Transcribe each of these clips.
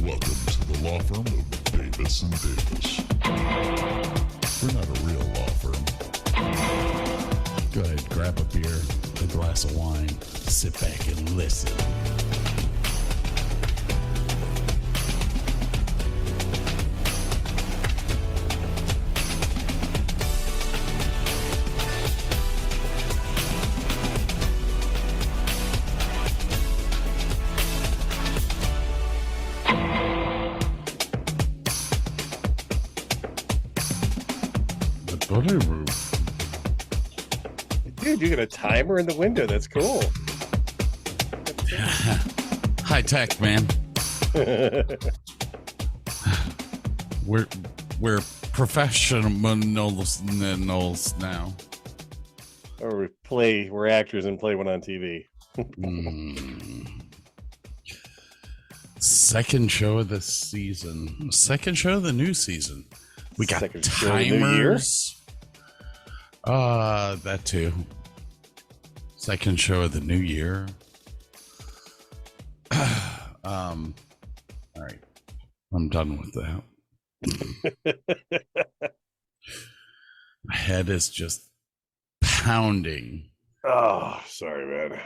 Welcome to the law firm of Davis and Davis. We're not a real law firm. Go ahead, grab a beer, a glass of wine, sit back and listen. Dude, you got a timer in the window. That's cool. High tech, man. We're professionals now. Or we're actors and play one on TV. Second show of the season. Second show of the new season. We got Second show of the new year? timers. That too. Second show of the new year. All right. I'm done with that. My head is just pounding Oh, sorry, man.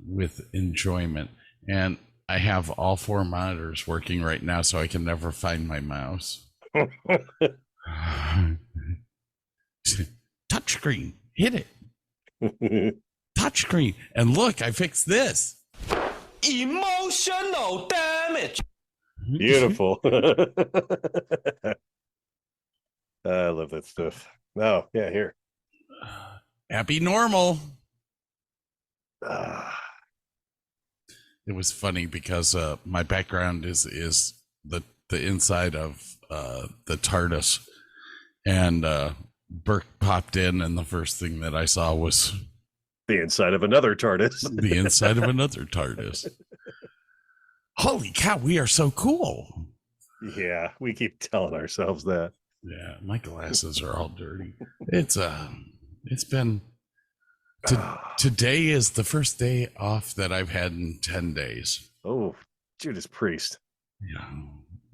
with enjoyment. And I have all four monitors working right now, so I can never find my mouse. Touchscreen, hit it. Touchscreen, and look, I fixed this. Emotional damage. Beautiful. I love that stuff. Oh, yeah, here. Happy normal. Ah, It was funny because my background is the inside of the TARDIS, and Burke popped in, and the first thing that I saw was the inside of another TARDIS. the inside of another TARDIS. Holy cow, we are so cool. Yeah, we keep telling ourselves that. Yeah, my glasses are all dirty. It's been today is the first day off that I've had in 10 days. Oh, Judas Priest. Yeah.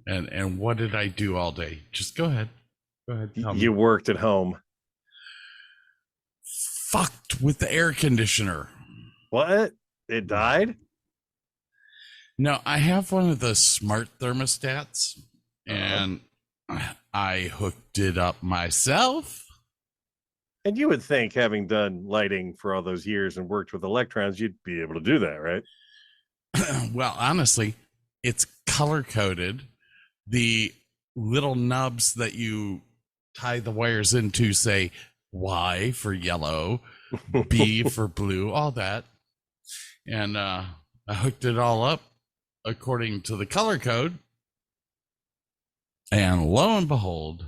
And what did I do all day? Just go ahead. Go ahead. Tell You me. worked at home. Fucked with the air conditioner. What? It died? No, I have one of the smart thermostats, and I hooked it up myself. And you would think, having done lighting for all those years and worked with electrons, you'd be able to do that, right? Well, honestly, it's color coded. The little nubs that you tie the wires into say Y for yellow, B for blue, all that. And I hooked it all up according to the color code. And lo and behold,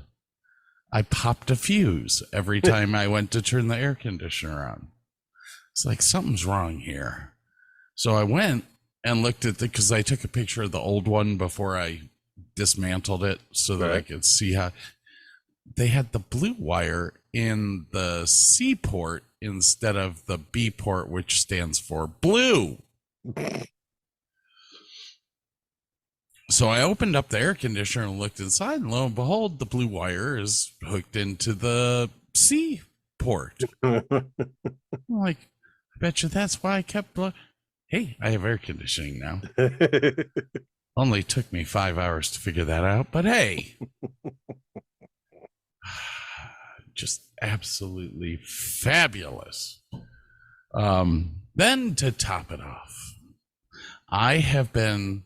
I popped a fuse every time I went to turn the air conditioner on. It's like something's wrong here. So I went and looked at because I took a picture of the old one before I dismantled it so that I could see how they had the blue wire in the C port instead of the B port, which stands for blue. So I opened up the air conditioner and looked inside, and lo and behold, the blue wire is hooked into the C port. I'm like, I bet you that's why I kept blowing. Hey, I have air conditioning now. Only took me 5 hours to figure that out, but hey. Just absolutely fabulous. Then to top it off, I have been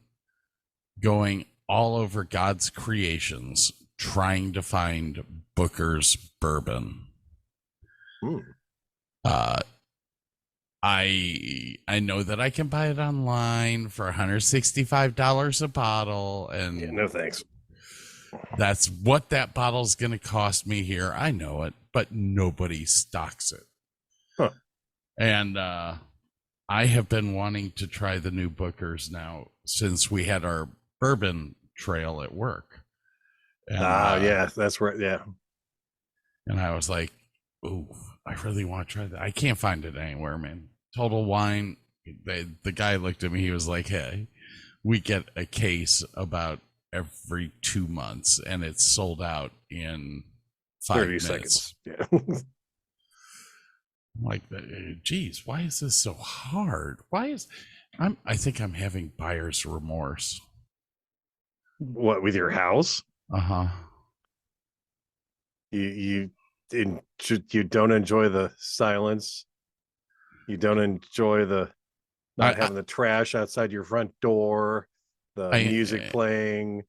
going all over God's creations trying to find Booker's bourbon. I know that I can buy it online for $165 a bottle, and Yeah, no thanks. that's what that bottle's going to cost me here. I know it, but nobody stocks it. Huh. And I have been wanting to try the new Booker's now since we had our bourbon trail at work. And, yeah, that's right. Yeah. And I was like, ooh, I really want to try that. I can't find it anywhere, man. Total Wine. The guy looked at me. He was like, hey, we get a case about every 2 months, and it's sold out in 5 30 minutes. seconds. Yeah. I'm like, geez, why is this so hard? I think I'm having buyer's remorse. What, with your house? Uh-huh. You don't enjoy the silence. You don't enjoy the not having the trash outside your front door, the music playing.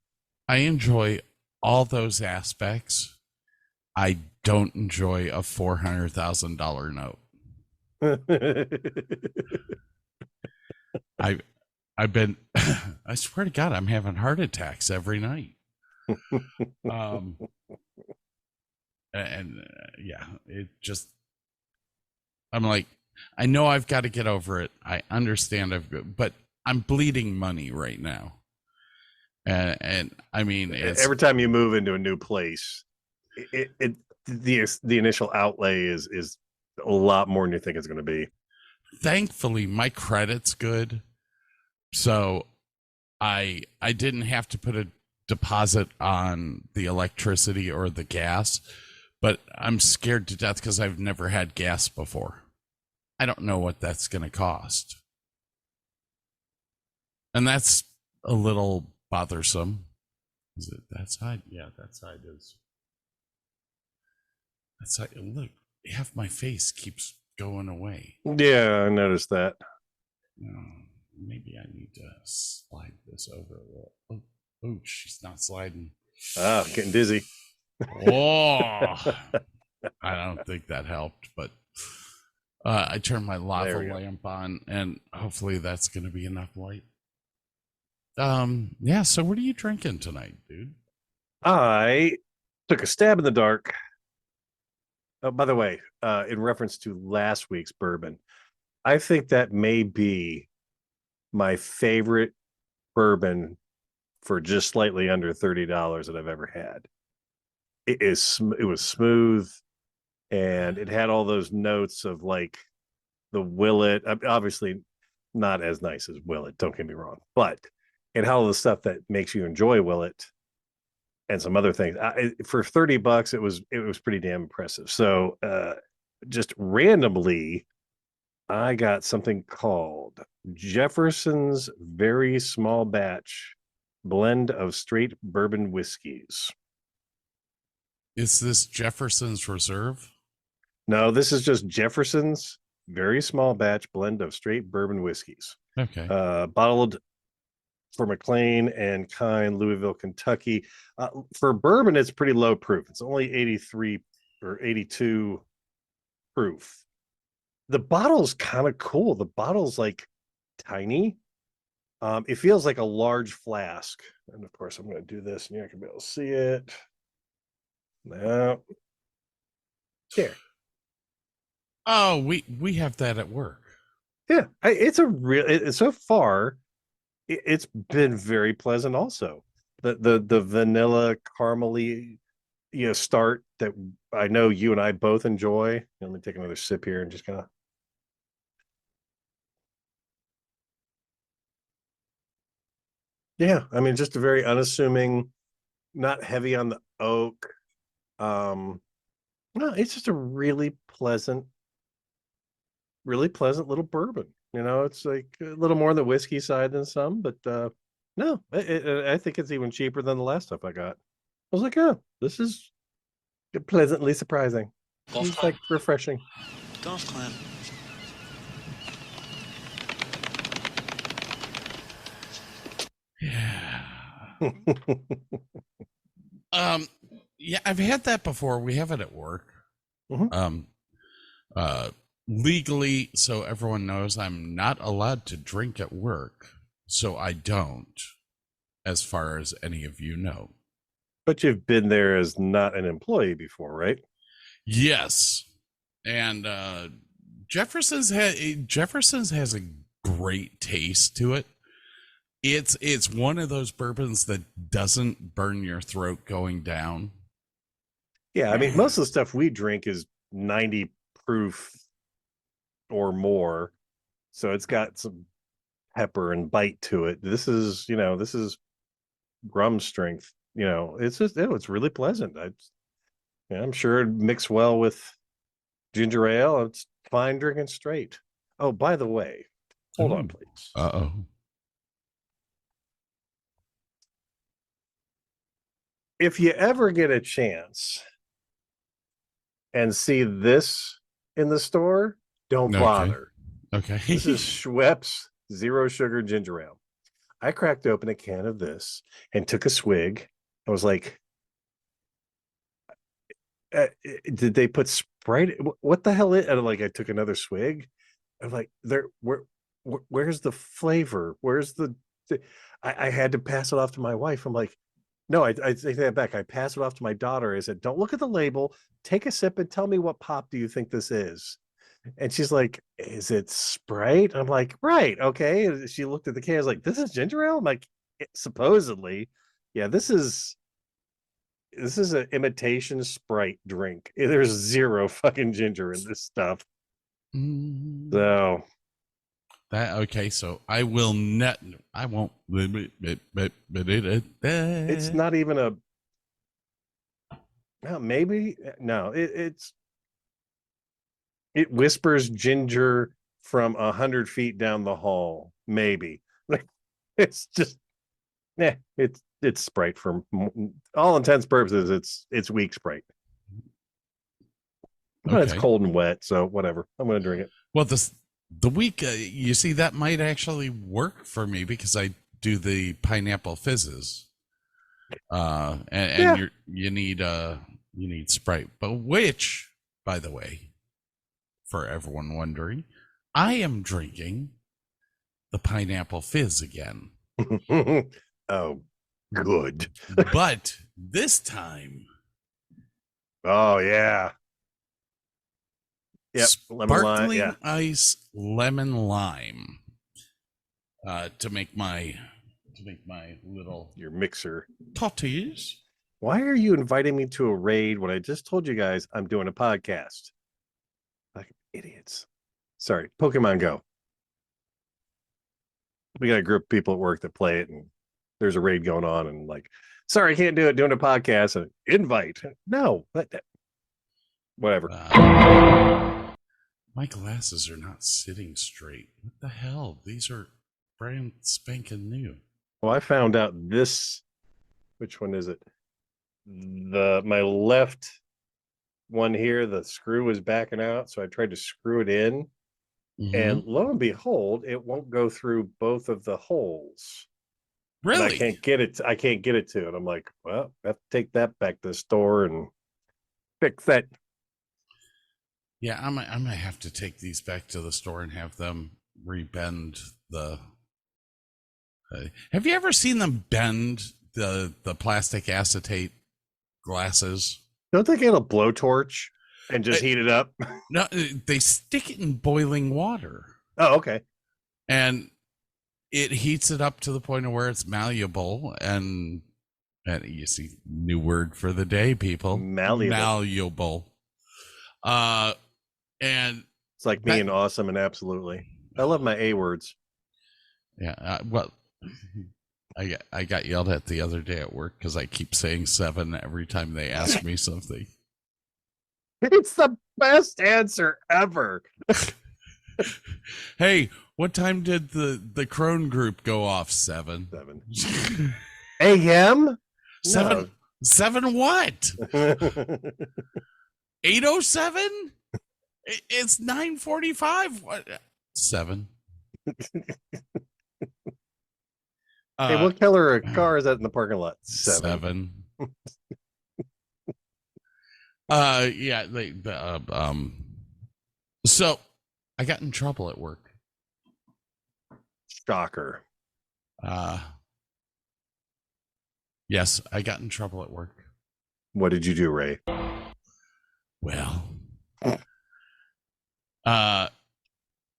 I enjoy all those aspects. I don't enjoy a $400,000 note. I've been I swear to God, I'm having heart attacks every night. Yeah, it just, I'm like, I know I've got to get over it. I understand but I'm bleeding money right now. And I mean, it's every time you move into a new place, the initial outlay is a lot more than you think it's going to be. Thankfully my credit's good. So I didn't have to put a deposit on the electricity or the gas, but I'm scared to death because I've never had gas before. I don't know what that's going to cost. And that's a little bothersome. Is it that side? Yeah, that side is. That side, look, half my face keeps going away. Yeah, I noticed that. Maybe I need to slide this over a little. Oh, she's not sliding. Ah, getting dizzy. Oh, I don't think that helped, but I turned my lava lamp on, and hopefully that's going to be enough light. Yeah. So what are you drinking tonight, dude? I took a stab in the dark. Oh, by the way, in reference to last week's bourbon, I think that may be my favorite bourbon for just slightly under $30 that I've ever had. It was smooth, and it had all those notes of like the Willet. Obviously, not as nice as Willet. Don't get me wrong, but it had all the stuff that makes you enjoy Willet and some other things. For $30, it was pretty damn impressive. So, just randomly, I got something called Jefferson's Very Small Batch Blend of Straight Bourbon Whiskeys. Is this Jefferson's Reserve? No, this is just Jefferson's Very Small Batch Blend of Straight Bourbon Whiskeys. Okay. Bottled for McLean and Kine, Louisville, Kentucky. For bourbon, it's pretty low proof. It's only 83 or 82 proof. The bottle's kind of cool. The bottle's like tiny. It feels like a large flask. And of course, I'm going to do this and you're not going to be able to see it. No. Here. Oh, we have that at work. Yeah, it's so far, it's been very pleasant. Also, the vanilla caramely, start that I know you and I both enjoy. Let me take another sip here and just kind of. Yeah, I mean, just a very unassuming, not heavy on the oak. No, it's just a really pleasant little bourbon. It's like a little more on the whiskey side than some, but no, I think it's even cheaper than the last stuff I got. I was like, oh, this is pleasantly surprising. It's like refreshing. Golf clap. Yeah. Yeah, I've had that before. We have it at work. Mhm. Legally, so everyone knows, I'm not allowed to drink at work, so I don't, as far as any of you know. But you've been there as not an employee before, right? Yes. And Jefferson's has a great taste to it. It's one of those bourbons that doesn't burn your throat going down. Yeah, I mean, most of the stuff we drink is 90 proof or more, so it's got some pepper and bite to it. This is, this is rum strength. It's just, it's really pleasant. I'm sure it'd mix well with ginger ale. It's fine drinking straight. Oh, by the way, hold on, please. Uh-oh. If you ever get a chance and see this in the store, don't bother. Okay. This is Schweppes Zero Sugar Ginger Ale. I cracked open a can of this and took a swig. I was like, did they put Sprite? What the hell is? And I took another swig. I'm like, where's the flavor? Where's the? I had to pass it off to my wife. I'm like, no, I take that back. I passed it off to my daughter. I said, don't look at the label. Take a sip and tell me what pop do you think this is? And she's like, is it Sprite? I'm like, right, okay. And she looked at the can. I was like, this is ginger ale? I'm like, supposedly, yeah, this is an imitation Sprite drink. There's zero fucking ginger in this stuff. So so I will not. I won't. It's not even a. No, maybe no. It whispers ginger from 100 feet down the hall. Maybe it's just, it's Sprite for all intents and purposes. It's weak Sprite. But it's cold and wet, so whatever. I'm going to drink it. Well, the week, you see, that might actually work for me because I do the pineapple fizzes, and you need Sprite, but which, by the way, for everyone wondering, I am drinking the pineapple fizz again. Oh, good. But this time, oh yeah. Yep, sparkling ice lemon lime to make my little your mixer totties. Why are you inviting me to a raid when I just told you guys I'm doing a podcast? Like idiots. Sorry, Pokemon Go. We got a group of people at work that play it, and there's a raid going on, and sorry, I can't do it. Doing a podcast. And invite. No, whatever. My glasses are not sitting straight. What the hell? These are brand spanking new. Well, I found out this. Which one is it? My left one here, the screw is backing out, so I tried to screw it in, and lo and behold, it won't go through both of the holes. Really? And I can't get it to it. I'm like, well, I have to take that back to the store and fix that. Yeah, I might have to take these back to the store and have them rebend the. Have you ever seen them bend the plastic acetate glasses? Don't they get a blowtorch and just heat it up? No, they stick it in boiling water. Oh, okay. And it heats it up to the point of where it's malleable, and you see, new word for the day, people. Malleable. And it's like me and awesome and absolutely. I love my A words. Yeah. Well, I got yelled at the other day at work because I keep saying 7 every time they ask me something. It's the best answer ever. Hey, what time did the Crone group go off? 7. 7 a.m. 7. No. 7 what? 8:07? It's 9:45. What? 7. Hey, what color of car is that in the parking lot? 7. Yeah. So I got in trouble at work. Shocker. Yes, I got in trouble at work. What did you do, Ray? Well,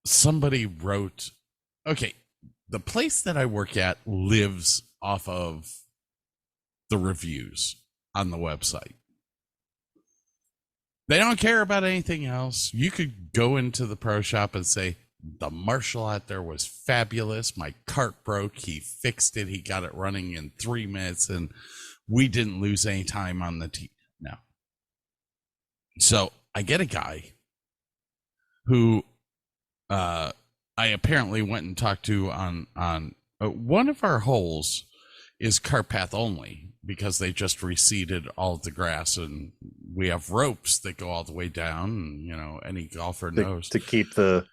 somebody wrote, okay, the place that I work at lives off of the reviews on the website. They don't care about anything else. You could go into the pro shop and say, The marshal out there was fabulous. My cart broke. He fixed it. He got it running in 3 minutes, and we didn't lose any time on the team. No. So I get a guy who I apparently went and talked to on one of our holes is cart path only because they just reseeded all of the grass, and we have ropes that go all the way down. And, any golfer knows to keep the,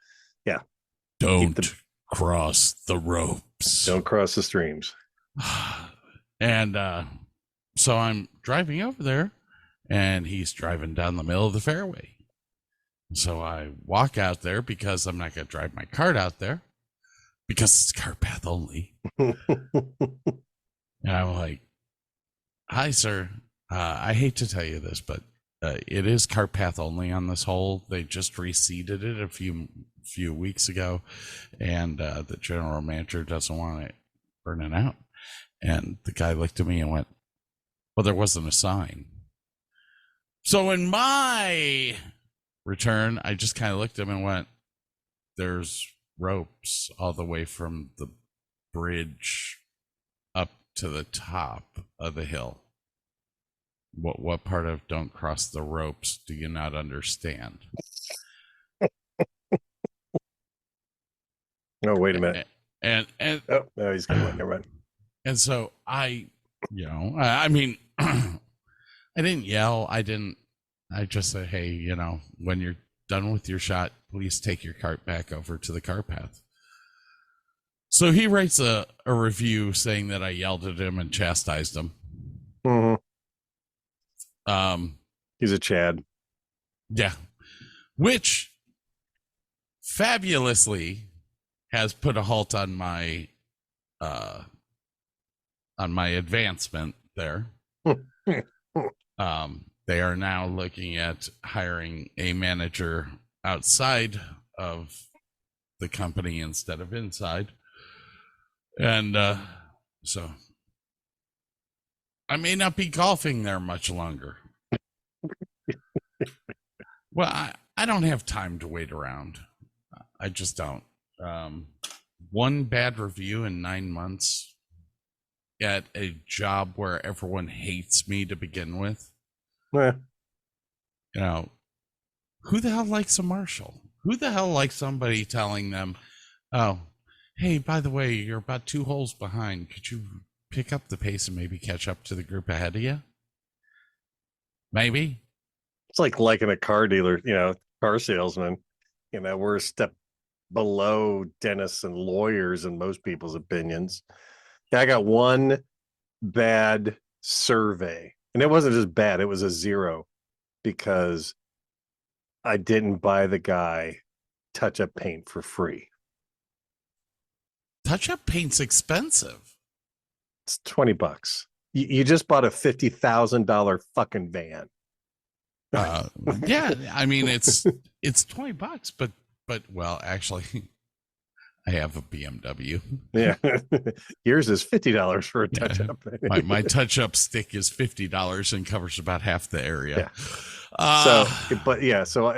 don't cross the ropes. Don't cross the streams. And so I'm driving over there, and he's driving down the middle of the fairway. So I walk out there because I'm not going to drive my cart out there because it's cart path only. And I'm like, hi, sir. I hate to tell you this, but it is cart path only on this hole. They just reseeded it a few weeks ago, and the general manager doesn't want it burning out. And the guy looked at me and went, well, there wasn't a sign. So in my return, I just kind of looked at him and went, there's ropes all the way from the bridge up to the top of the hill. What part of don't cross the ropes do you not understand? Oh, wait a minute. And no, he's gonna never mind. And so I mean, I didn't yell. I just said, hey, when you're done with your shot, please take your cart back over to the cart path. So he writes a review saying that I yelled at him and chastised him. Mm-hmm. He's a Chad. Yeah. Which fabulously has put a halt on my advancement there. They are now looking at hiring a manager outside of the company instead of inside. And so I may not be golfing there much longer. Well, I don't have time to wait around. I just don't. One bad review in 9 months at a job where everyone hates me to begin with. Yeah. Who the hell likes a marshal? Who the hell likes somebody telling them, oh, hey, by the way, you're about 2 holes behind. Could you pick up the pace and maybe catch up to the group ahead of you? Maybe. It's like liking a car dealer, car salesman. We're a step below dentists and lawyers in most people's opinions. I got one bad survey, and it wasn't just bad, it was a 0 because I didn't buy the guy touch-up paint for free. Touch-up paint's expensive. It's $20. You just bought a $50,000 fucking van. Yeah, I mean it's $20, but well, actually, I have a BMW. Yeah, yours is $50 for a touch-up. My touch-up stick is $50 and covers about half the area. Yeah. So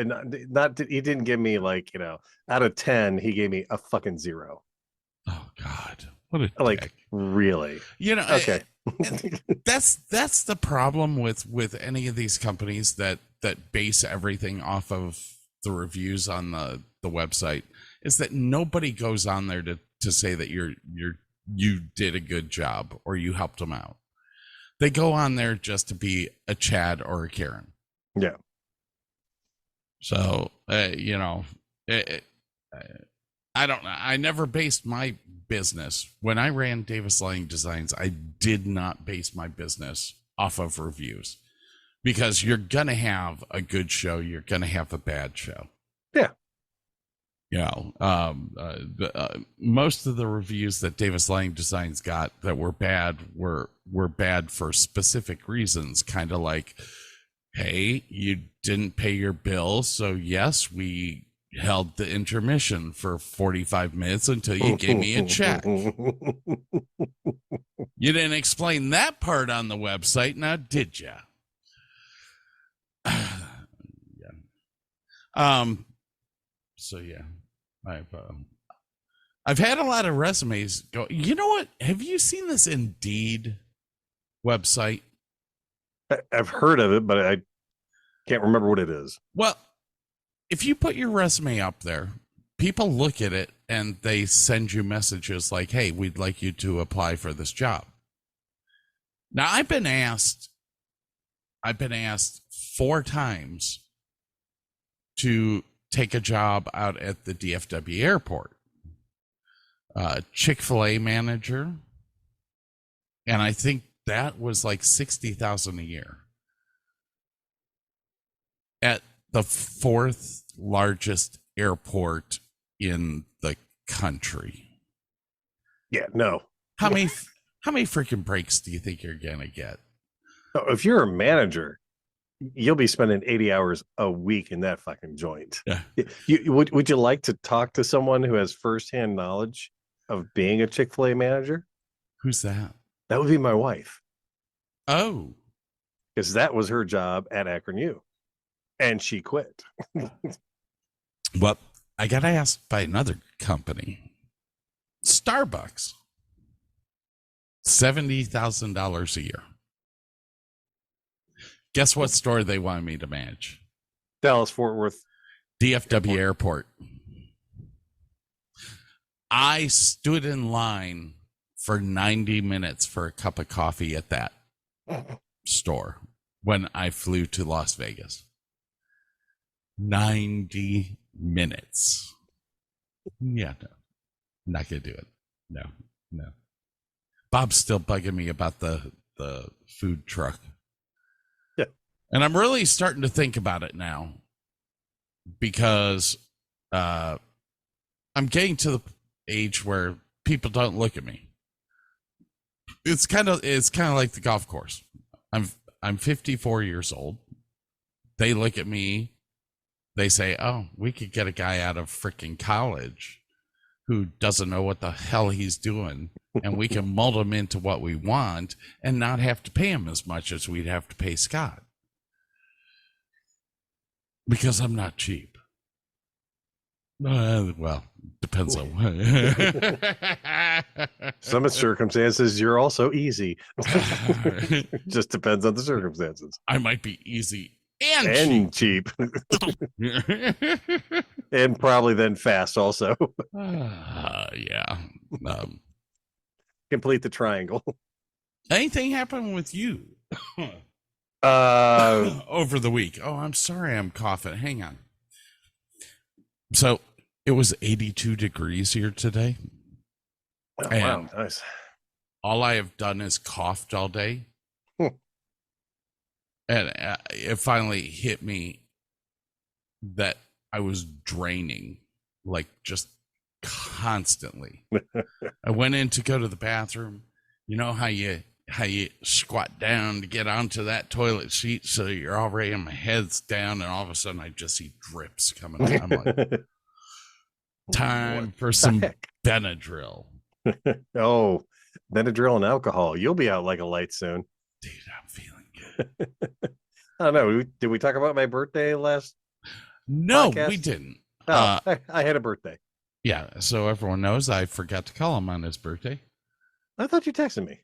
not he didn't give me out of 10, he gave me a fucking 0. Oh God, what a dick. Really? Okay. That's the problem with any of these companies that base everything off of the reviews on the website, is that nobody goes on there to say that you did a good job or you helped them out. They go on there just to be a Chad or a Karen. Yeah. So I don't know. I never based my business when I ran Davis Lighting Designs. I did not base my business off of reviews, because you're gonna have a good show, you're gonna have a bad show. Yeah. Most of the reviews that Davis Lighting Designs got that were bad were bad for specific reasons, kind of like, hey, you didn't pay your bill, so yes, we held the intermission for 45 minutes until you gave me a check. You didn't explain that part on the website, now did you? Yeah. So yeah. I've had a lot of resumes go. You know what? Have you seen this Indeed website? I've heard of it, but I can't remember what it is. Well, if you put your resume up there, people look at it and they send you messages like, "Hey, we'd like you to apply for this job." Now, I've been asked 4 times to take a job out at the DFW airport. Chick-fil-A manager, and I think that was like $60,000 a year at the 4th largest airport in the country. Yeah, no. How many freaking breaks do you think you're gonna get? If you're a manager, you'll be spending 80 hours a week in that fucking joint. Yeah. Would you like to talk to someone who has firsthand knowledge of being a Chick-fil-A manager? Who's that? That would be my wife, Oh, because that was her job at Akron U, and she quit. well, I got asked by another company, Starbucks, $70,000 a year. Guess what store they wanted me to manage? Dallas Fort Worth DFW Airport. I stood in line for 90 minutes for a cup of coffee at that store when I flew to Las Vegas. 90 minutes. Yeah, no. Not going to do it. No. Bob's still bugging me about the food truck. Yeah. And I'm really starting to think about it now because I'm getting to the age where people don't look at me. It's kind of like the golf course. I'm 54 years old. They look at me. They say, "Oh, we could get a guy out of freaking college who doesn't know what the hell he's doing, and we can mold him into what we want and not have to pay him as much as we'd have to pay Scott." Because I'm not cheap. Well, depends on what. Some circumstances, you're also easy. Just depends on the circumstances. I might be easy and cheap. And probably then fast also. Yeah. Complete the triangle. Anything happen with you over the week? Oh, I'm sorry, I'm coughing. Hang on. So it was 82 degrees here today. Oh, wow, nice. All I have done is coughed all day. And it finally hit me that I was draining, like just constantly. I went in to go to the bathroom. You know how you squat down to get onto that toilet seat, so you're already, and my head's down, and all of a sudden I just see drips coming out. I'm like, time for some Benadryl. Oh, Benadryl and alcohol. You'll be out like a light soon. Dude, I'm feeling good. I don't know. Did we talk about my birthday last? No, podcast? we didn't. Oh, I had a birthday. Yeah, so everyone knows I forgot to call him on his birthday. I thought you texted me.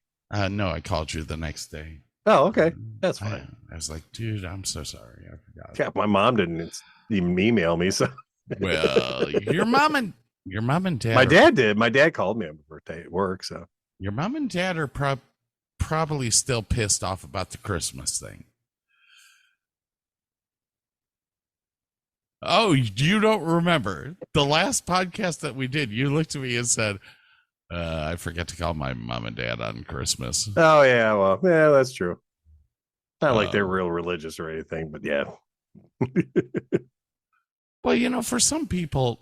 No, I called you the next day. Oh, okay. That's fine. I was like, dude, I'm so sorry. I forgot. Yeah, my mom didn't even email me. So, well, your mom and dad. My dad did. My dad called me on my birthday at work. So your mom and dad are probably still pissed off about the Christmas thing. Oh, you don't remember the last podcast that we did? You looked at me and said, I forgot to call my mom and dad on Christmas. Oh, yeah. Well, yeah, that's true. Not like they're real religious or anything, but yeah. Well, you know, for some people,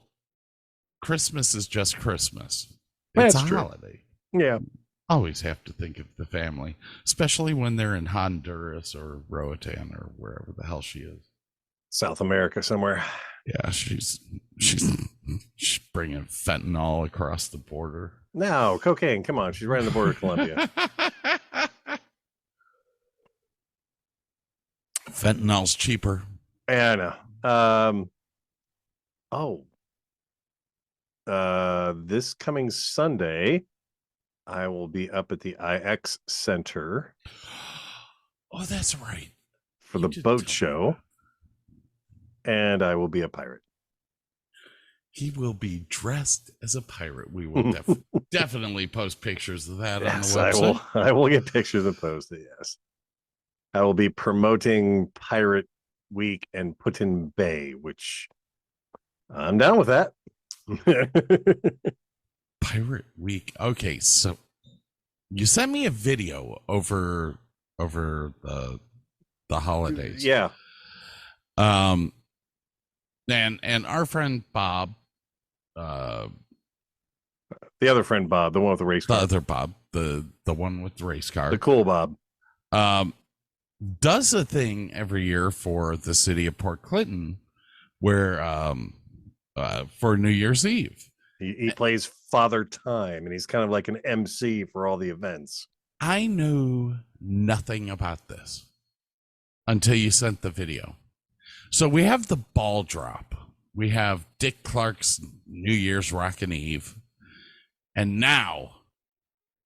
Christmas is just Christmas. That's It's a true. holiday. Yeah. Always have to think of the family, especially when they're in Honduras or Roatan or wherever the hell she is. South America somewhere. Yeah, she's bringing fentanyl across the border. No, cocaine. Come on. She's right on the border of Colombia. Fentanyl's cheaper. Yeah, I know. Oh, this coming Sunday, I will be up at the IX Center Oh, that's right. for You the did boat tell me show, and I will be a pirate. He will be dressed as a pirate. We will definitely post pictures of that on the Yes, website. I will get pictures and post it. Yes, I will be promoting Pirate Week and Put-in Bay, which I'm down with that. Pirate Week. Okay, so you sent me a video over the holidays. Yeah, And our friend Bob, the other friend Bob, the one with the race the car, other Bob, the one with the race car, the cool Bob, does a thing every year for the city of Port Clinton where for New Year's Eve. he plays Father Time, and he's kind of like an MC for all the events. I knew nothing about this until you sent the video. So we have the ball drop. We have Dick Clark's New Year's Rockin' Eve. And now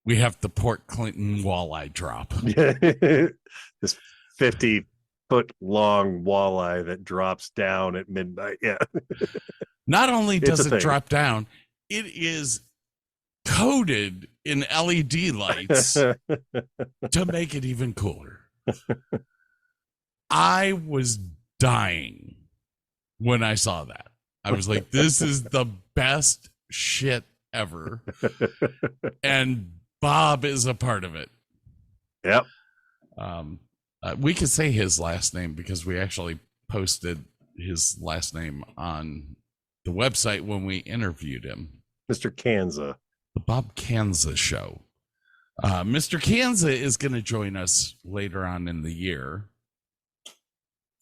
we have the Port Clinton walleye drop. This 50-foot long walleye that drops down at midnight. Yeah. Not only It's does a it thing. drop down, it is coated in LED lights to make it even cooler. I was dying when I saw that. I was like, this is the best shit ever. And Bob is a part of it. Yep. We could say his last name because we actually posted his last name on the website when we interviewed him. Mr. Kanza. The Bob Kanza Show. Mr. Kanza is going to join us later on in the year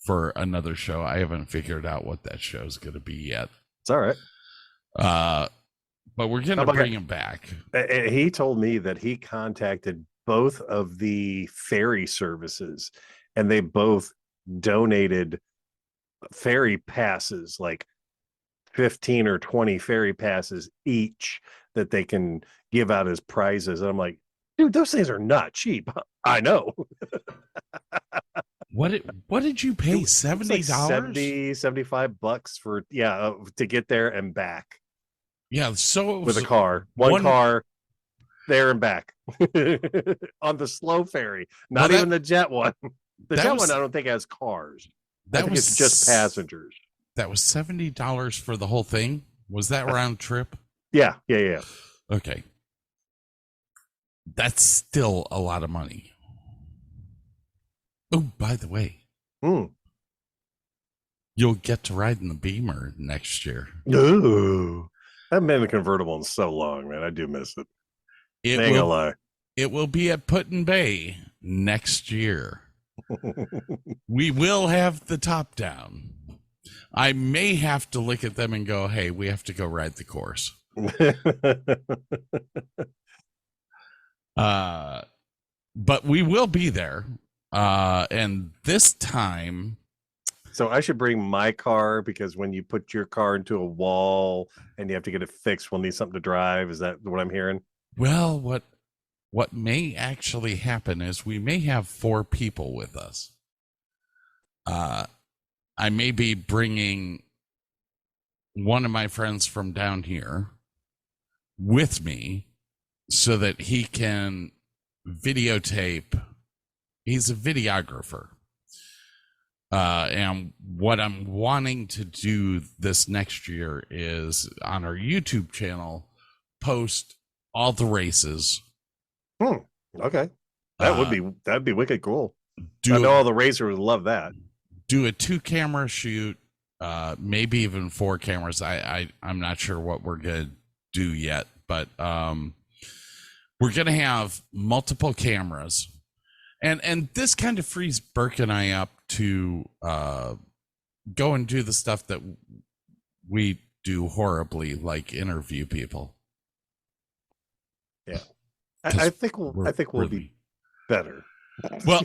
for another show. I haven't figured out what that show is going to be yet. It's all right. But we're going to bring him back. He told me that he contacted both of the ferry services, and they both donated ferry passes, like 15 or 20 ferry passes each, that they can give out as prizes. And I'm like, dude, those things are not cheap. I know. What did you pay? $70? Like 70, $75 for to get there and back. Yeah, so it was with a car, one car there and back on the slow ferry, not even the jet one. The jet one I don't think has cars. I think it's just passengers. That was $70 for the whole thing. Was that round trip? Yeah. Okay, that's still a lot of money. Oh, by the way, you'll get to ride in the Beamer next year. Ooh. I haven't been in a convertible in so long, man. I do miss it. Ain't gonna lie. It will be at Put-in Bay next year. We will have the top down. I may have to look at them and go, hey, we have to go ride the course. But we will be there. And this time... So I should bring my car, because when you put your car into a wall and you have to get it fixed, we'll need something to drive. Is that what I'm hearing? Well, what may actually happen is we may have 4 people with us. I may be bringing one of my friends from down here with me so that he can videotape. He's a videographer. And what I'm wanting to do this next year is on our YouTube channel, post all the races. Okay. That'd be wicked cool. I know all the racers would love that. Do a 2-camera shoot, maybe even 4 cameras. I'm not sure what we're gonna do yet, but we're gonna have multiple cameras, and this kind of frees Burke and I up to go and do the stuff that we do horribly, like interview people. Yeah, I think we'll be better. Well,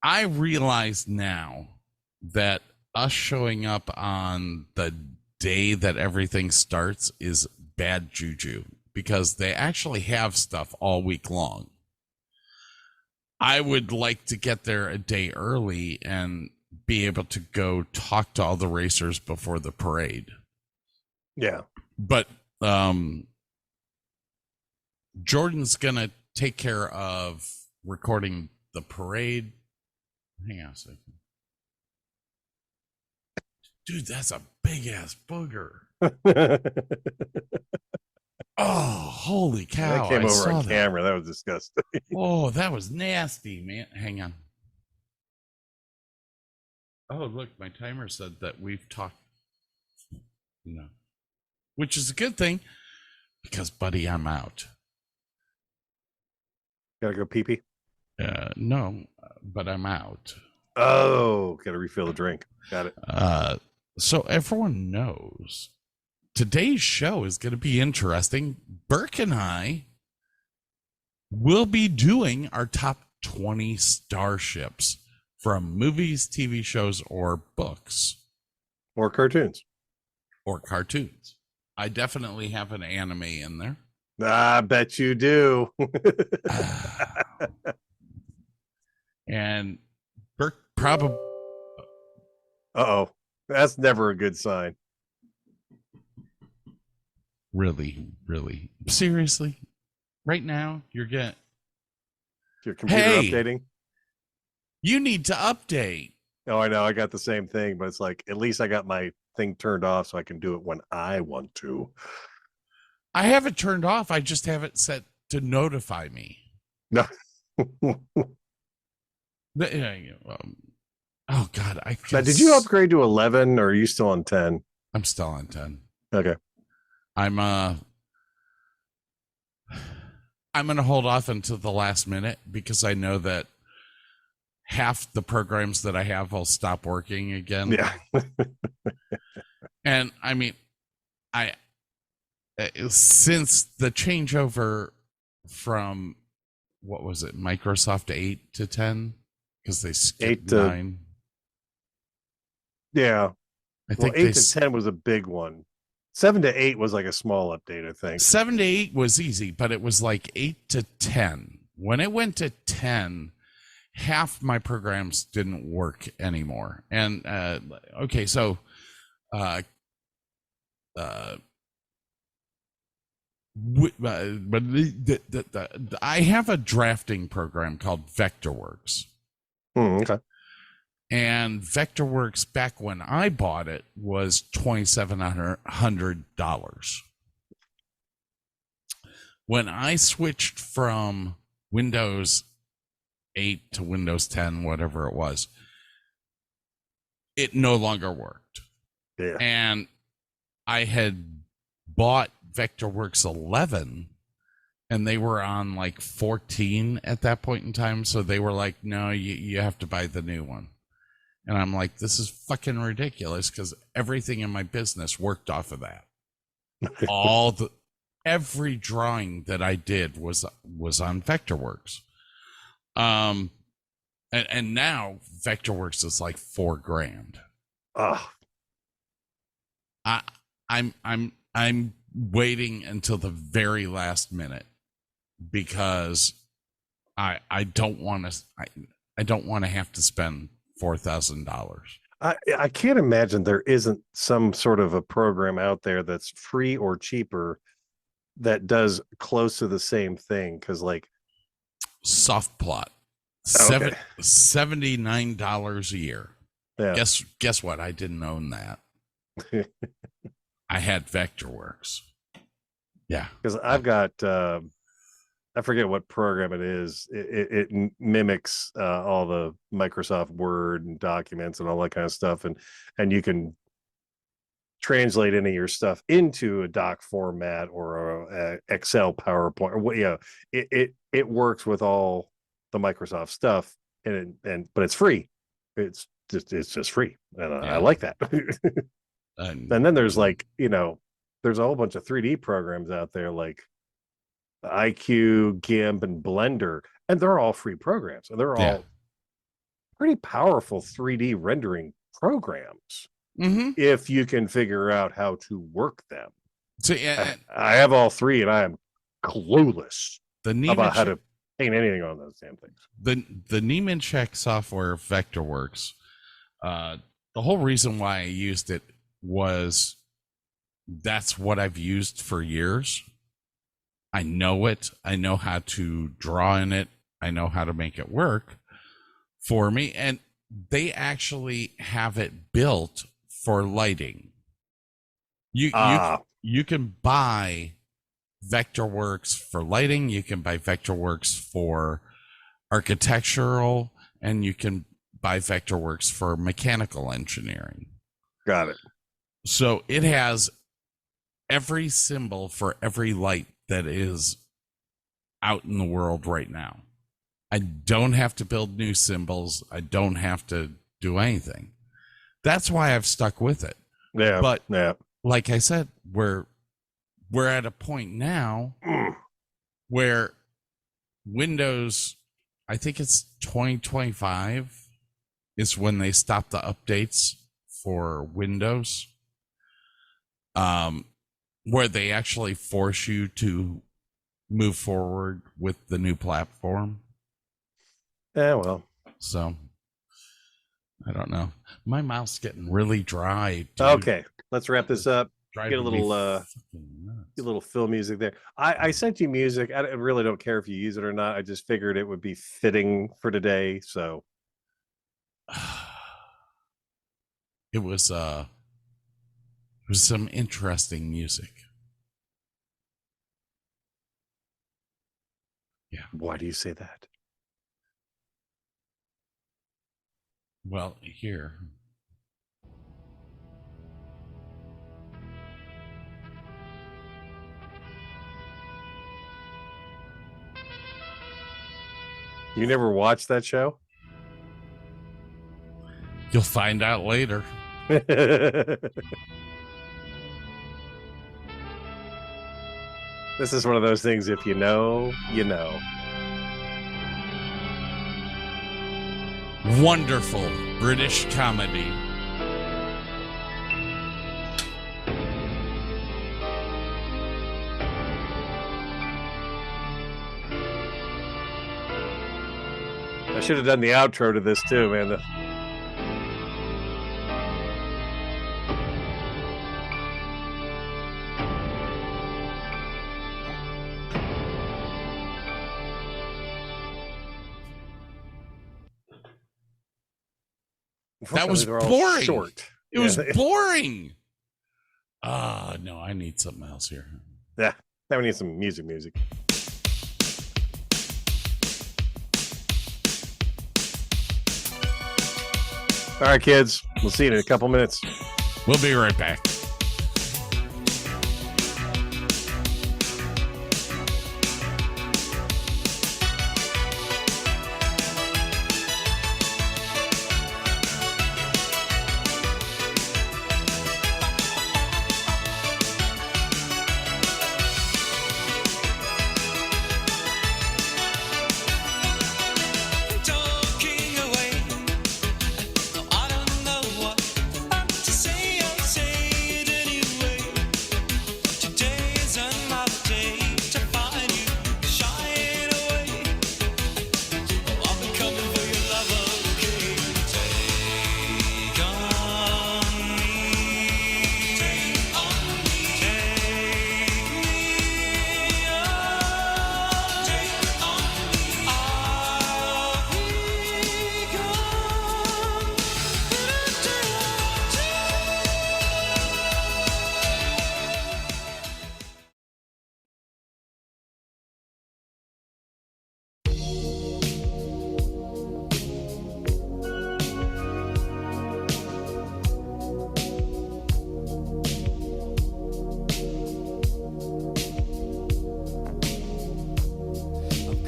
I realize now that us showing up on the day that everything starts is bad juju because they actually have stuff all week long. I would like to get there a day early and be able to go talk to all the racers before the parade. Yeah. But Jordan's going to take care of recording the parade. Hang on a second. Dude, that's a big ass booger. Oh, holy cow. That came I over saw on camera. That was disgusting. Oh, that was nasty, man. Hang on. Oh, look, my timer said that we've talked. No. Which is a good thing because, buddy, I'm out. Gotta go pee pee. No, but I'm out. Oh, gotta refill the drink. Got it. So everyone knows today's show is going to be interesting. Burke and I will be doing our top 20 starships from movies, TV shows, or books. Or cartoons. Or cartoons. I definitely have an anime in there. I bet you do. And Burke probably... Uh-oh. That's never a good sign. Really? Seriously? Right now, you're getting... Your computer updating? You need to update. Oh, I know. I got the same thing, but it's like, at least I got my thing turned off so I can do it when I want to. I have it turned off. I just have it set to notify me. No. Oh, God. Now, did you upgrade to 11 or are you still on 10? I'm still on 10. Okay. I'm going to hold off until the last minute because I know that half the programs that I have will stop working again. Yeah. And I mean, since the changeover from what was it, Microsoft 8 to 10, because they skipped 9. Yeah. I think 8 to 10 was a big one. 7 to 8 was like a small update, I think. 7 to 8 was easy, but it was like 8 to 10. When it went to 10, half my programs didn't work anymore. And okay, so but I have a drafting program called Vectorworks. Okay. And Vectorworks, back when I bought it, was $2,700. When I switched from Windows 8 to Windows 10, whatever it was, it no longer worked. Yeah. And I had bought Vectorworks 11, and they were on like 14 at that point in time. So they were like, no, you have to buy the new one. And I'm like, this is fucking ridiculous because everything in my business worked off of that. Every drawing that I did was on Vectorworks. And now Vectorworks is like $4,000. Oh. I'm waiting until the very last minute because I don't want to have to spend $4,000. I can't imagine there isn't some sort of a program out there that's free or cheaper that does close to the same thing. Because like Softplot, okay. $79 a year. Yeah. Guess what? I didn't own that. I had Vectorworks. Yeah, because I've got I forget what program it is. It mimics all the Microsoft Word and documents and all that kind of stuff, and you can translate any of your stuff into a doc format or a Excel, PowerPoint, or what. Yeah, it works with all the Microsoft stuff, but it's free. It's just free, and I like that. And then there's like there's a whole bunch of 3D programs out there like IQ, GIMP, and Blender, and they're all free programs, and they're all pretty powerful 3D rendering programs. if you can figure out how to work them. So I have all three, and I am clueless about how the to paint anything on those damn things. the Niemann-Check software Vectorworks. The whole reason why I used it was that's what I've used for years. I know it. I know how to draw in it. I know how to make it work for me. And they actually have it built for lighting. You can buy Vectorworks for lighting. You can buy Vectorworks for architectural, and you can buy Vectorworks for mechanical engineering. Got it. So it has every symbol for every light that is out in the world right now. I don't have to build new symbols. I don't have to do anything. That's why I've stuck with it. Yeah. But yeah, like I said, we're at a point now where Windows, I think it's 2025 is when they stop the updates for Windows, where they actually force you to move forward with the new platform. Yeah, well. So I don't know. My mouth's getting really dry, dude. Okay, let's wrap this up. Get a little film music there. I sent you music. I really don't care if you use it or not. I just figured it would be fitting for today. So it was some interesting music. Yeah. Why do you say that? Well, here. You never watched that show? You'll find out later. This is one of those things, if you know, you know. Wonderful British comedy. I should have done the outro to this too, man. That was boring. Short. It was boring. No, I need something else here. Yeah, now we need some music. All right, kids. We'll see you in a couple minutes. We'll be right back.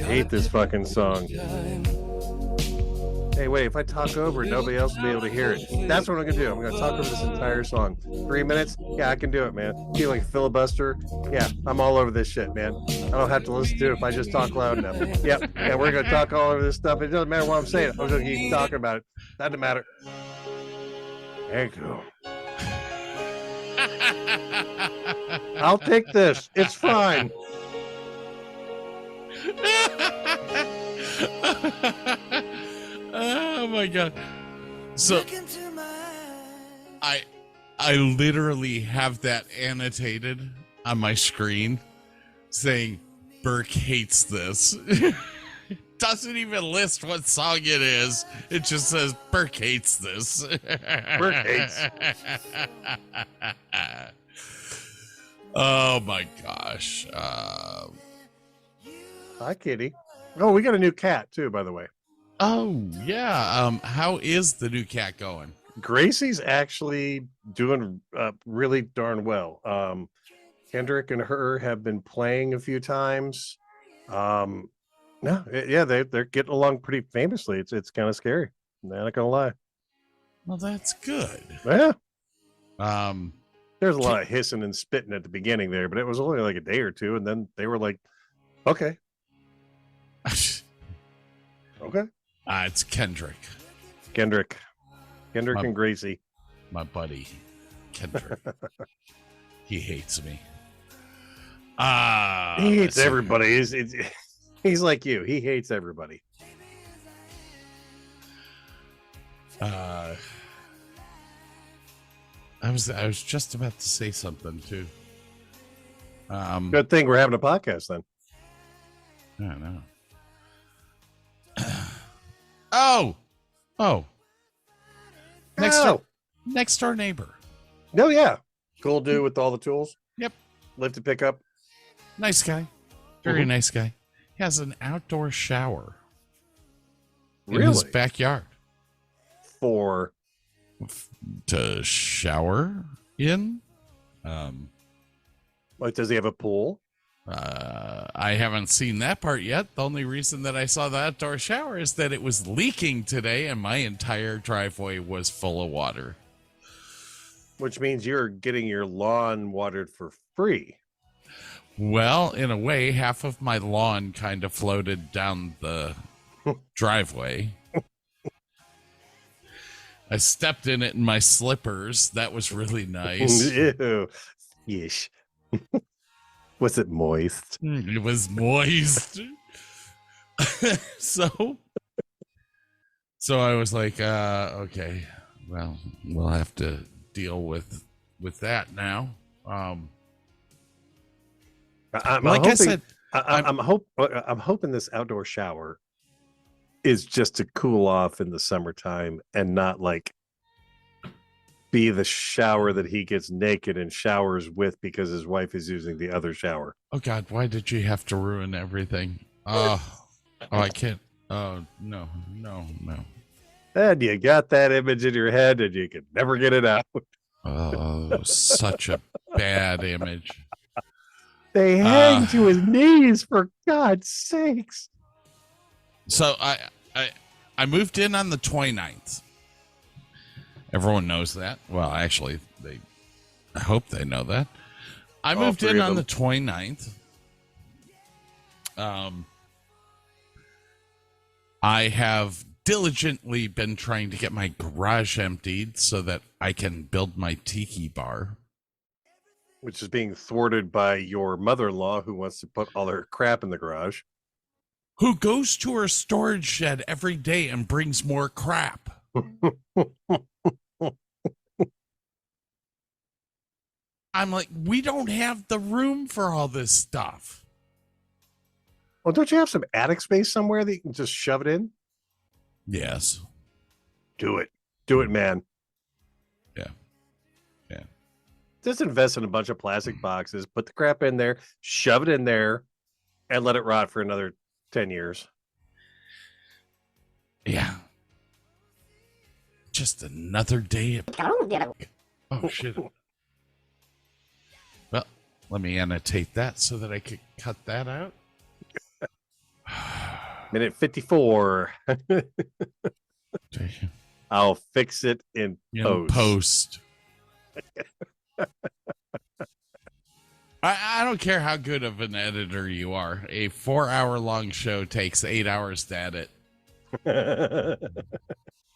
Hate this fucking song. Hey, wait, if I talk over it, nobody else will be able to hear it. That's what I'm gonna do. I'm gonna talk over this entire song. 3 minutes? Yeah, I can do it, man. Feel like a filibuster? Yeah, I'm all over this shit, man. I don't have to listen to it if I just talk loud enough. Yep, yeah, we're gonna talk all over this stuff. It doesn't matter what I'm saying. I'm gonna keep talking about it. That doesn't matter. Thank you. I'll take this. It's fine. Oh my god. So I literally have that annotated on my screen saying Burke hates this. Doesn't even list what song it is. It just says Burke hates this. Burke hates. Oh my gosh. Hi, kitty. Oh, we got a new cat too, by the way. Oh yeah. How is the new cat going? Gracie's actually doing really darn well. Kendrick and her have been playing a few times. They're getting along pretty famously. It's kind of scary. I'm not gonna lie. Well, that's good. Yeah. Um, There's a lot of hissing and spitting at the beginning there, but it was only like a day or two, and then they were like, "Okay, okay." It's Kendrick, Kendrick, and Gracie. my buddy, Kendrick. He hates me. He hates everybody. He's like you. He hates everybody. I was just about to say something too. Good thing we're having a podcast then. I don't know. Oh. Next door neighbor. No, yeah. Cool dude with all the tools. Yep. Lift to pick up. Nice guy. Very nice guy. He has an outdoor shower in his backyard. To shower in. Like, does he have a pool? I haven't seen that part yet. The only reason that I saw the outdoor shower is that it was leaking today and my entire driveway was full of water. Which means you're getting your lawn watered for free. Well, in a way, half of my lawn kind of floated down the driveway. I stepped in it in my slippers. That was really nice. Ew. Yeesh. Was it moist? It was moist. So I was like, okay, well, we'll have to deal with that now. I'm hoping this outdoor shower is just to cool off in the summertime and not like be the shower that he gets naked and showers with because his wife is using the other shower. Oh God, why did you have to ruin everything? Oh, I can't. Oh, no. And you got that image in your head and you can never get it out. Oh, such a bad image. They hang to his knees, for God's sakes. So I moved in on the 29th. Everyone knows that. Well, actually, I hope they know that. I moved in on the 29th. I have diligently been trying to get my garage emptied so that I can build my tiki bar. Which is being thwarted by your mother-in-law who wants to put all her crap in the garage. Who goes to her storage shed every day and brings more crap. I'm like, we don't have the room for all this stuff. Well, don't you have some attic space somewhere that you can just shove it in? Yes. Do it. Do it, man. Yeah. Just invest in a bunch of plastic boxes, put the crap in there, shove it in there, and let it rot for another 10 years. Yeah. Just another day. Oh, shit. Well, let me annotate that so that I could cut that out. Minute 54. I'll fix it in post. I don't care how good of an editor you are. A 4-hour-long show takes 8 hours to edit.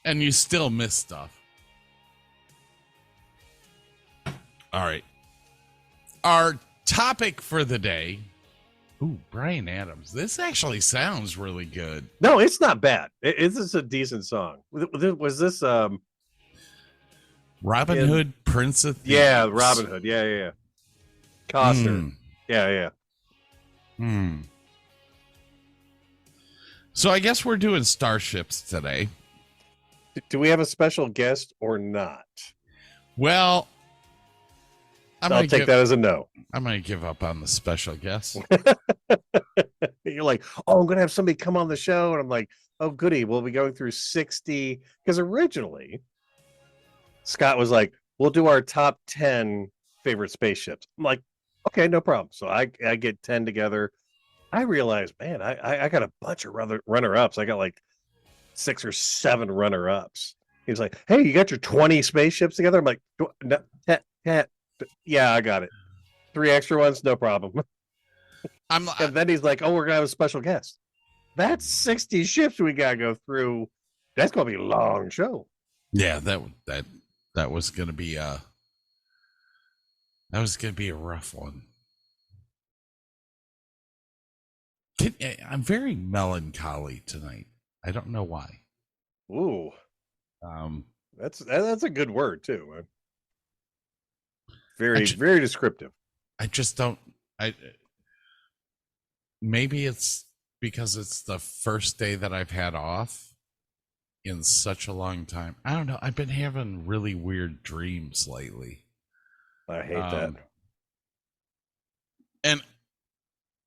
And you still miss stuff. All right. our topic for the day. Ooh, Bryan Adams. This actually sounds really good. No, it's not bad. This is a decent song. Was this Robin Hood, Prince of Thieves. Yeah, Robin Hood. Yeah. Costner. Yeah. So I guess we're doing Starships today. Do we have a special guest or not? Well, I'll take that as a no. I'm going to give up on the special guest. You're like, oh, I'm going to have somebody come on the show. And I'm like, oh, goody. We'll be going through 60. Because originally, Scott was like, we'll do our top 10 favorite spaceships. I'm like, okay, no problem. So I get 10 together. I realized, man, I got a bunch of runner-ups. I got like 6 or 7 runner-ups. He's like, hey, you got your 20 spaceships together? I'm like, no, yeah, I got it. 3 extra ones, no problem. And then he's like, oh, we're gonna have a special guest. That's 60 ships we gotta go through. That's gonna be a long show. Yeah, that was gonna be a rough one. I'm very melancholy tonight. I don't know why. Ooh, that's a good word too, man. Very descriptive. I just don't. Maybe it's because it's the first day that I've had off in such a long time. I don't know. I've been having really weird dreams lately. I hate that. And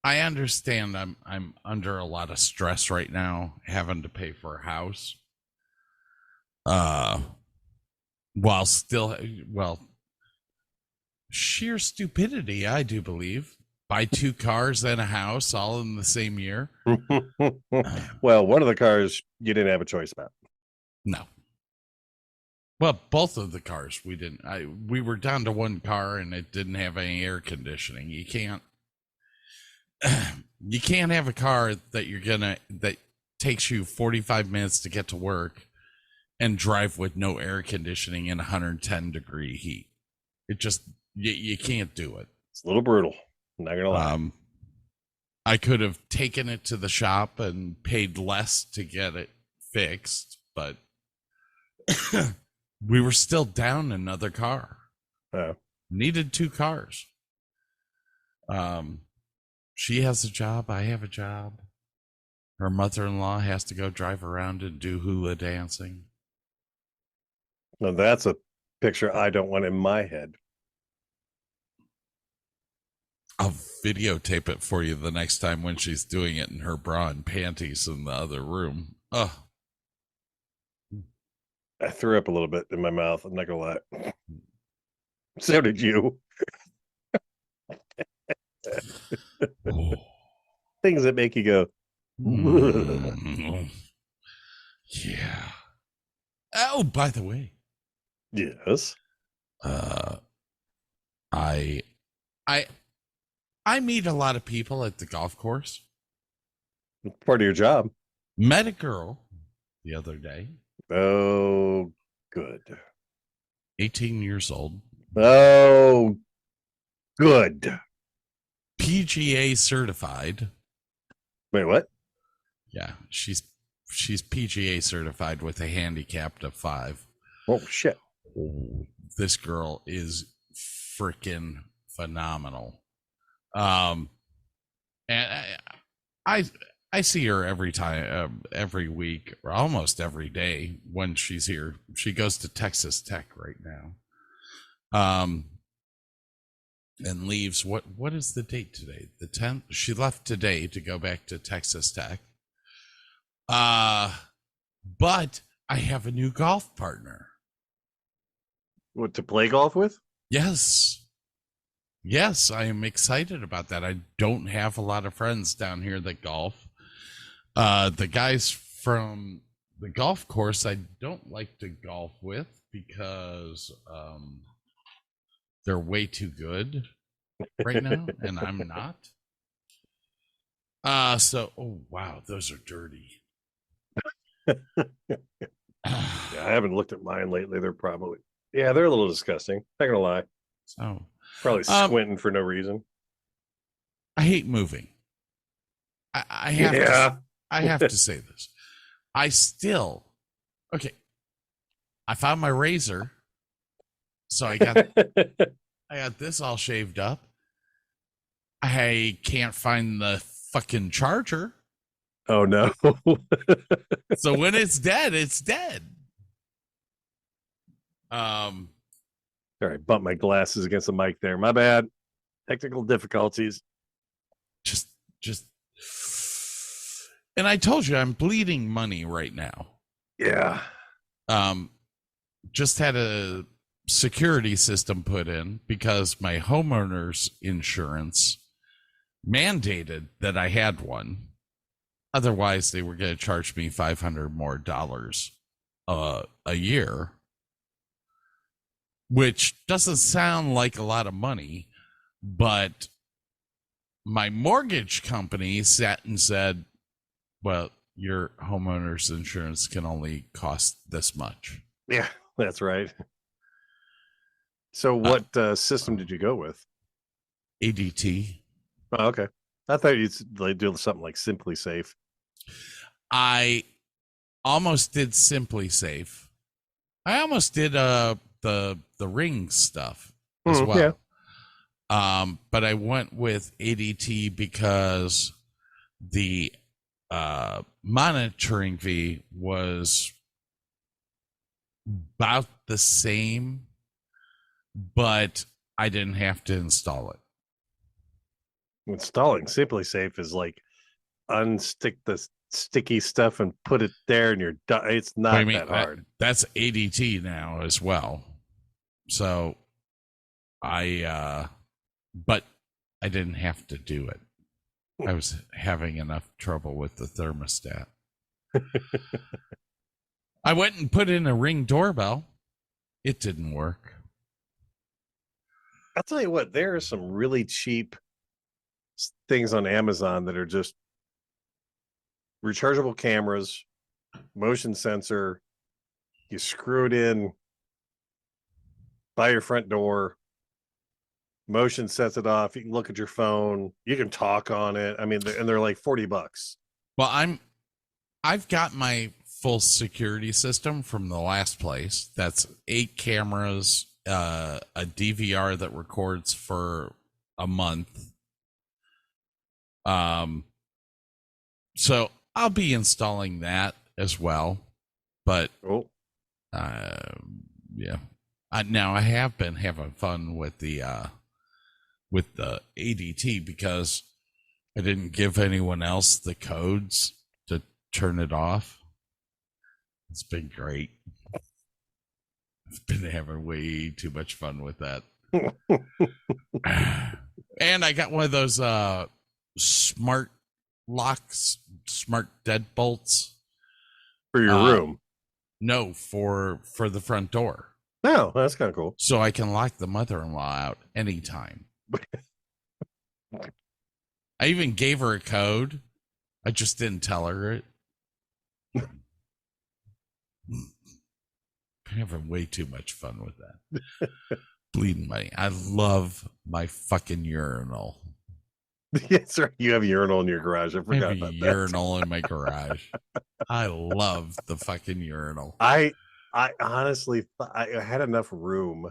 I understand I'm under a lot of stress right now, having to pay for a house. While still, sheer stupidity, I do believe. Buy 2 cars and a house all in the same year. Well, one of the cars you didn't have a choice about. No. Well, both of the cars we didn't. We were down to 1 car and it didn't have any air conditioning. You can't have a car that takes you 45 minutes to get to work and drive with no air conditioning in 110-degree heat. It just you can't do it. It's a little brutal. I'm not gonna lie. I could have taken it to the shop and paid less to get it fixed, but we were still down another car. Needed 2 cars. She has a job. I have a job. Her mother-in-law has to go drive around and do hula dancing. Now that's a picture I don't want in my head. I'll videotape it for you the next time when she's doing it in her bra and panties in the other room. Oh, I threw up a little bit in my mouth. I'm not gonna lie. So did you. oh. Things that make you go. Yeah. Oh, by the way. Yes. I meet a lot of people at the golf course. Part of your job. Met a girl the other day. Oh, good. 18 years old. Oh, good. PGA certified. Wait, what? Yeah, she's PGA certified with a handicap of 5. Oh, shit. This girl is freaking phenomenal. And I see her every week or almost every day when she's here. She goes to Texas Tech right now. And leaves what is the date today? The 10th. She left today to go back to Texas Tech. But I have a new golf partner. What, to play golf with? Yes, I am excited about that. I don't have a lot of friends down here that golf. The guys from the golf course I don't like to golf with because they're way too good right now, and I'm not. Oh wow, those are dirty. Yeah, I haven't looked at mine lately. They're a little disgusting. Not gonna lie. So, Probably squinting for no reason. I hate moving. I have to, I have to say this. I still, okay. I found my razor. So I got this all shaved up. I can't find the fucking charger. Oh no. So when it's dead, it's dead. All right, bump my glasses against the mic there. My bad. Technical difficulties. Just and I told you I'm bleeding money right now. Yeah. Just had a security system put in because my homeowner's insurance mandated that I had one. Otherwise, they were going to charge me $500 more a year, which doesn't sound like a lot of money, but my mortgage company sat and said, well, your homeowner's insurance can only cost this much. Yeah, that's right. So what system did you go with? ADT. Oh, okay. I thought you'd like do something like Simply Safe. I almost did Simply Safe. I almost did the Ring stuff as well. Yeah. But I went with ADT because the monitoring fee was about the same, but I didn't have to install it. Installing Simply Safe is like unstick the sticky stuff and put it there, and you're done. It's not that hard. That's ADT now as well. So but I didn't have to do it. I was having enough trouble with the thermostat. I went and put in a Ring doorbell. It didn't work. I'll tell you what, there are some really cheap things on Amazon that are just rechargeable cameras, motion sensor. You screw it in by your front door. Motion sets it off. You can look at your phone. You can talk on it. I mean, and they're like $40. Well, I've got my full security system from the last place. That's 8 cameras, a DVR that records for a month. So I'll be installing that as well. But yeah. Now I have been having fun with the ADT because I didn't give anyone else the codes to turn it off. It's been great. I've been having way too much fun with that. And I got one of those smart locks, smart deadbolts. For your room? No, for the front door. No, that's kind of cool. So I can lock the mother-in-law out anytime. I even gave her a code. I just didn't tell her it. I'm having way too much fun with that. Bleeding money. I love my fucking urinal. Yes, sir. You have a urinal in your garage. I forgot about that. Urinal in my garage. I love the fucking urinal. I honestly, I had enough room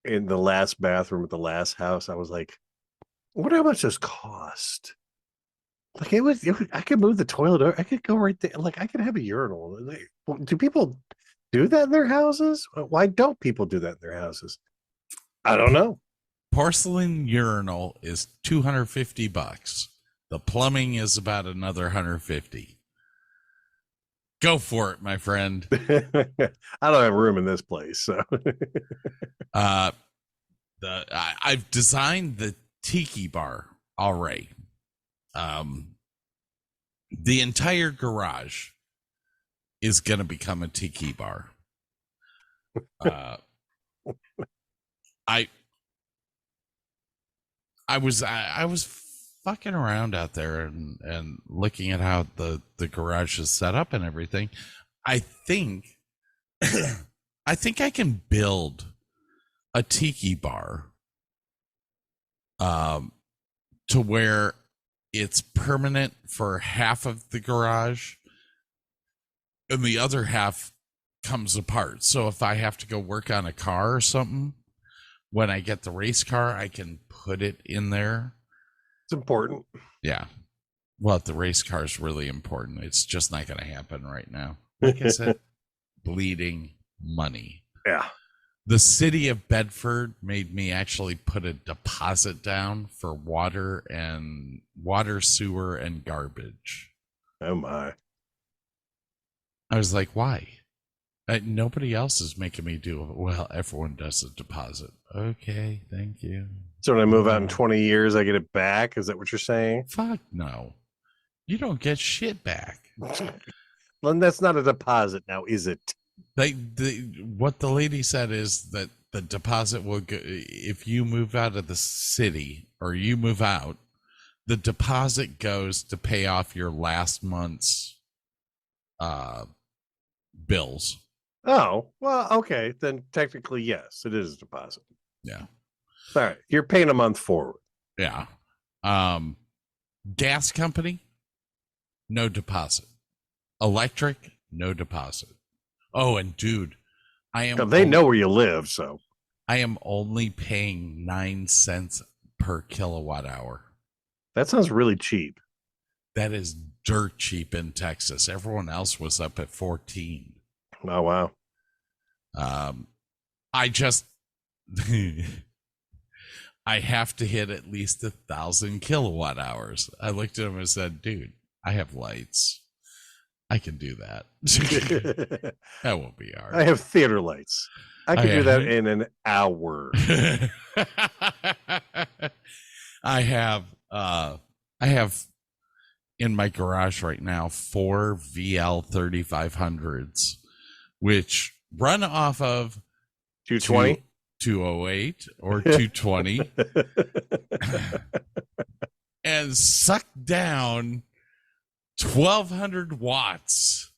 in the last bathroom at the last house. I was like, I wonder how much this cost. Like it was I could move the toilet over. I could go right there. Like I could have a urinal. Like, do people do that in their houses? Why don't people do that in their houses? I don't know. Porcelain urinal is $250. The plumbing is about another $150. Go for it, my friend. I don't have room in this place, so I've designed the tiki bar already. The entire garage is going to become a tiki bar. I was fucking around out there and looking at how the garage is set up and everything. I think I can build a tiki bar to where it's permanent for half of the garage and the other half comes apart. So if I have to go work on a car or something, when I get the race car, I can put it in there. It's important. Yeah. Well, the race car is really important. It's just not going to happen right now. Like I said, bleeding money. Yeah. The city of Bedford made me actually put a deposit down for water, sewer, and garbage. Oh my. I was like, why? Nobody else is making me do it. Well, everyone does a deposit. Okay, thank you. So when I move out in 20 years, I get it back? Is that what you're saying? Fuck no. You don't get shit back. Well, that's not a deposit now, is it? What the lady said is that the deposit will go if you move out of the city or you move out, the deposit goes to pay off your last month's bills. Oh, well, okay. Then technically, yes, it is a deposit. Yeah. All right. You're paying a month forward. Yeah. Gas company, no deposit. Electric, no deposit. Oh, and dude, They know where you live, so I am only paying 9 cents per kilowatt hour. that sounds really cheap. That is dirt cheap in Texas. Everyone else was up at 14. Oh wow. I just I have to hit at least 1,000 kilowatt hours. I looked at him and said, dude, I have lights. I can do that. That won't be hard. I have theater lights. I can do that in an hour. I have in my garage right now 4 VL 3500s, which run off of 220, 208 or 220 and suck down 1,200 watts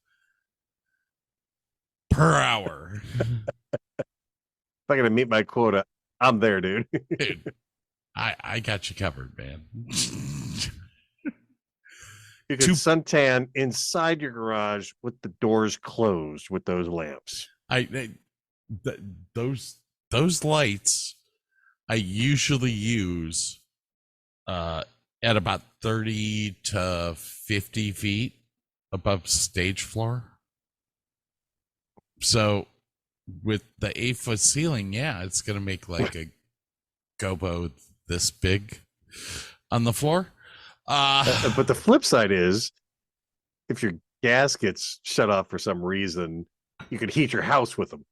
per hour. If I gotta meet my quota, I'm there, dude. Dude, I got you covered, man. You can suntan inside your garage with the doors closed with those lamps. Those lights I usually use at about 30 to 50 feet above stage floor. So with the 8-foot ceiling, yeah, it's gonna make like a gobo this big on the floor. But the flip side is, if your gas gets shut off for some reason, you can heat your house with them.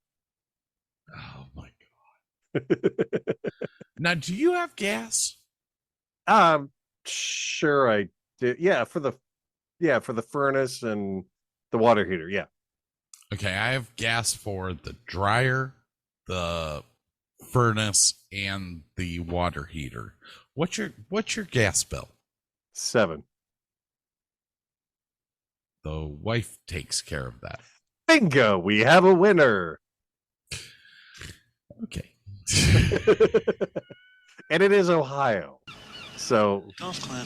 Oh my god! Now, do you have gas? Sure I do. Yeah, for the furnace and the water heater. Yeah. Okay, I have gas for the dryer, the furnace, and the water heater. What's your gas bill? 7. The wife takes care of that. Bingo! We have a winner. Okay. And it is Ohio. So Golf clap.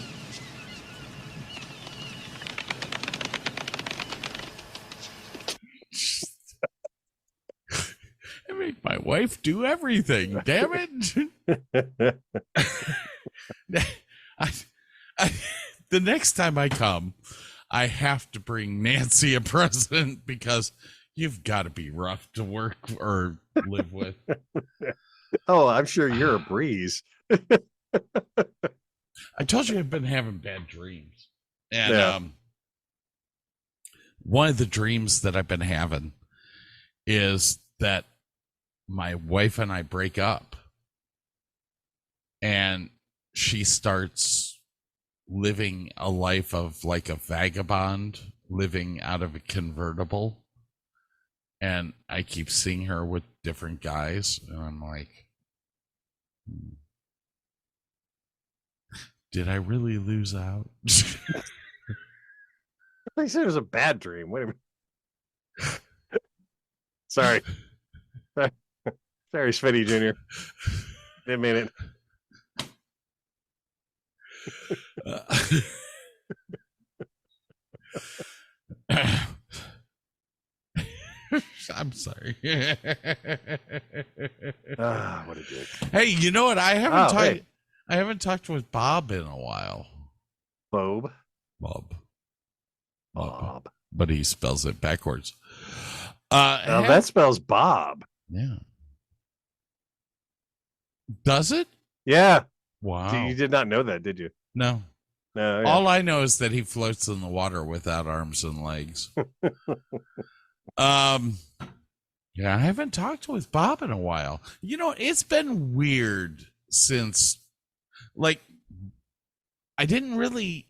I make my wife do everything. Damn it. The next time I come, I have to bring Nancy a present because you've got to be rough to work or live with. Oh, I'm sure you're a breeze. I told you I've been having bad dreams. And Yeah. One of the dreams that I've been having is that my wife and I break up and she starts living a life of like a vagabond living out of a convertible. And I keep seeing her with different guys. And I'm like, did I really lose out? They said it was a bad dream. Wait a minute. Sorry. Sorry, Smitty Jr. Didn't mean it. I'm sorry. What a dick. Hey, you know what? I Hey. haven't talked with Bob in a while. Bob. Bob. But he spells it backwards. Now that spells Bob. Yeah. Does it? Yeah. Wow. You did not know that, did you? No. No. Yeah. All I know is that he floats in the water without arms and legs. Yeah, I haven't talked with Bob in a while. You know, it's been weird since, like, I didn't really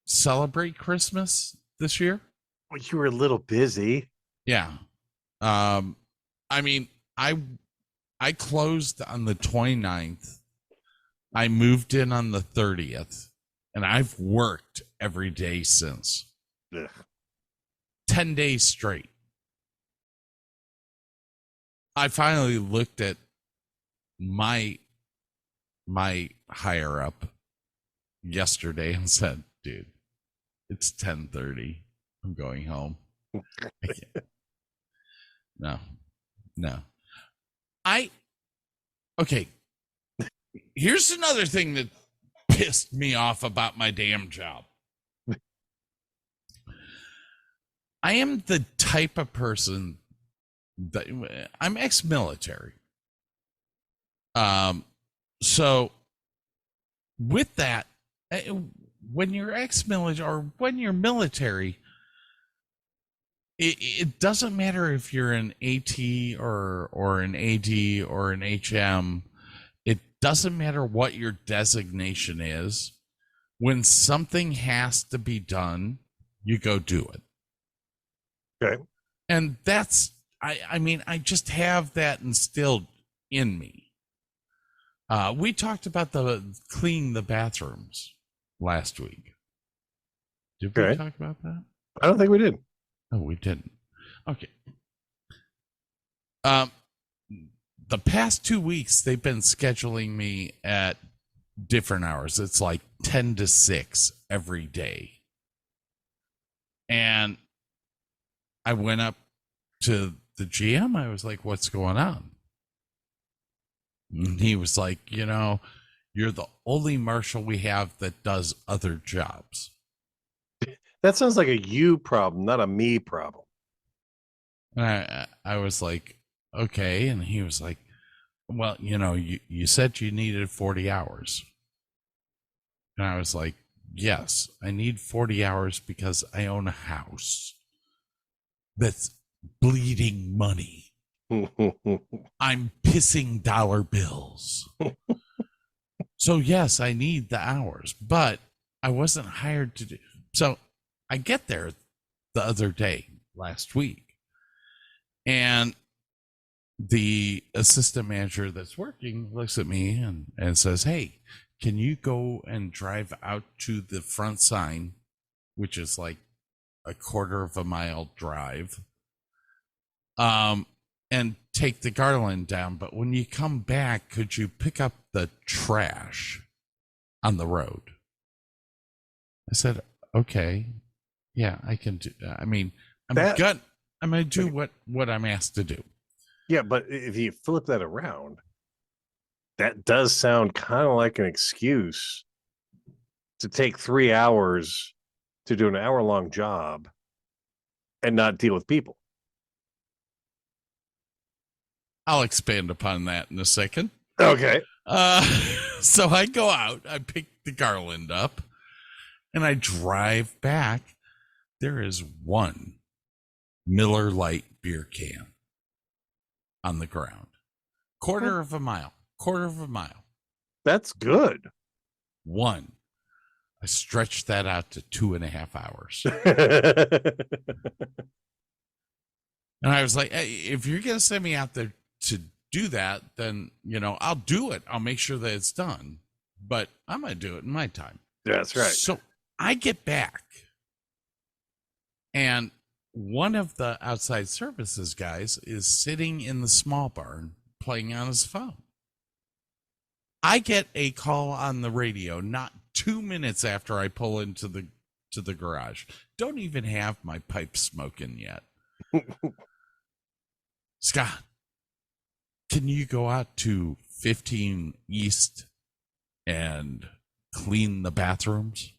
celebrate Christmas this year. Well, you were a little busy. Yeah. I mean, I closed on the 29th. I moved in on the 30th, and I've worked every day since. Ugh. 10 days straight. I finally looked at my higher up yesterday and said, dude, it's 10:30. I'm going home. No. Okay. Here's another thing that pissed me off about my damn job. I am the type of person that I'm ex-military. So with that, when you're ex-military or when you're military, it doesn't matter if you're an AT or an AD or an HM. It doesn't matter what your designation is. When something has to be done, you go do it. Okay. And that's, I mean, I just have that instilled in me. We talked about cleaning the bathrooms last week. Did we talk about that? I don't think we did. No, we didn't. Okay. The past 2 weeks, they've been scheduling me at different hours. It's like 10 to 6 every day. And I went up to the GM. I was like, what's going on? And he was like, you know, you're the only marshal we have that does other jobs. That sounds like a you problem, not a me problem. And I was like, okay. And he was like, well, you know, you said you needed 40 hours. And I was like, yes, I need 40 hours because I own a house that's bleeding money. I'm pissing dollar bills. So yes, I need the hours, but I wasn't hired to do. So I get there the other day, last week, and the assistant manager that's working looks at me and says, hey, can you go and drive out to the front sign, which is like a quarter of a mile drive, and take the garland down. But when you come back, could you pick up the trash on the road? I said, okay, yeah, I can do. I mean, I'm going to do what I'm asked to do. Yeah, but if you flip that around, that does sound kind of like an excuse to take 3 hours to do an hour-long job and not deal with people. I'll expand upon that in a second. Okay. So I go out, I pick the garland up, and I drive back. There is one Miller Lite beer can on the ground. Quarter of a mile. That's good. One. I stretched that out to 2.5 hours. And I was like, hey, if you're going to send me out there to do that, then, you know, I'll do it. I'll make sure that it's done. But I'm going to do it in my time. That's right. So I get back. And one of the outside services guys is sitting in the small barn playing on his phone. I get a call on the radio not 2 minutes after I pull into the garage. Don't even have my pipe smoking yet. Scott, can you go out to 15 East and clean the bathrooms?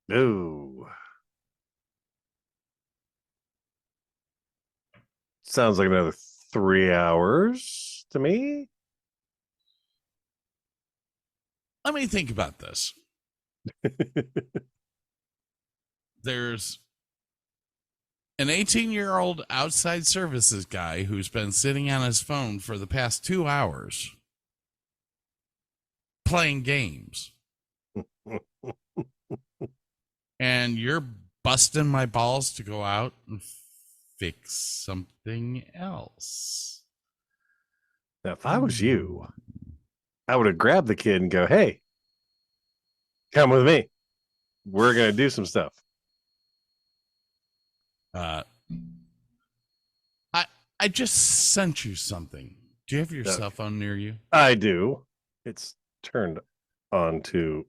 No. Sounds like another 3 hours to me. Let me think about this. There's an 18-year-old outside services guy who's been sitting on his phone for the past 2 hours playing games. And you're busting my balls to go out and fix something else. Now, if I was you, I would have grabbed the kid and go, hey, come with me. We're going to do some stuff. I just sent you something. Do you have your cell phone near you? I do. It's turned on to,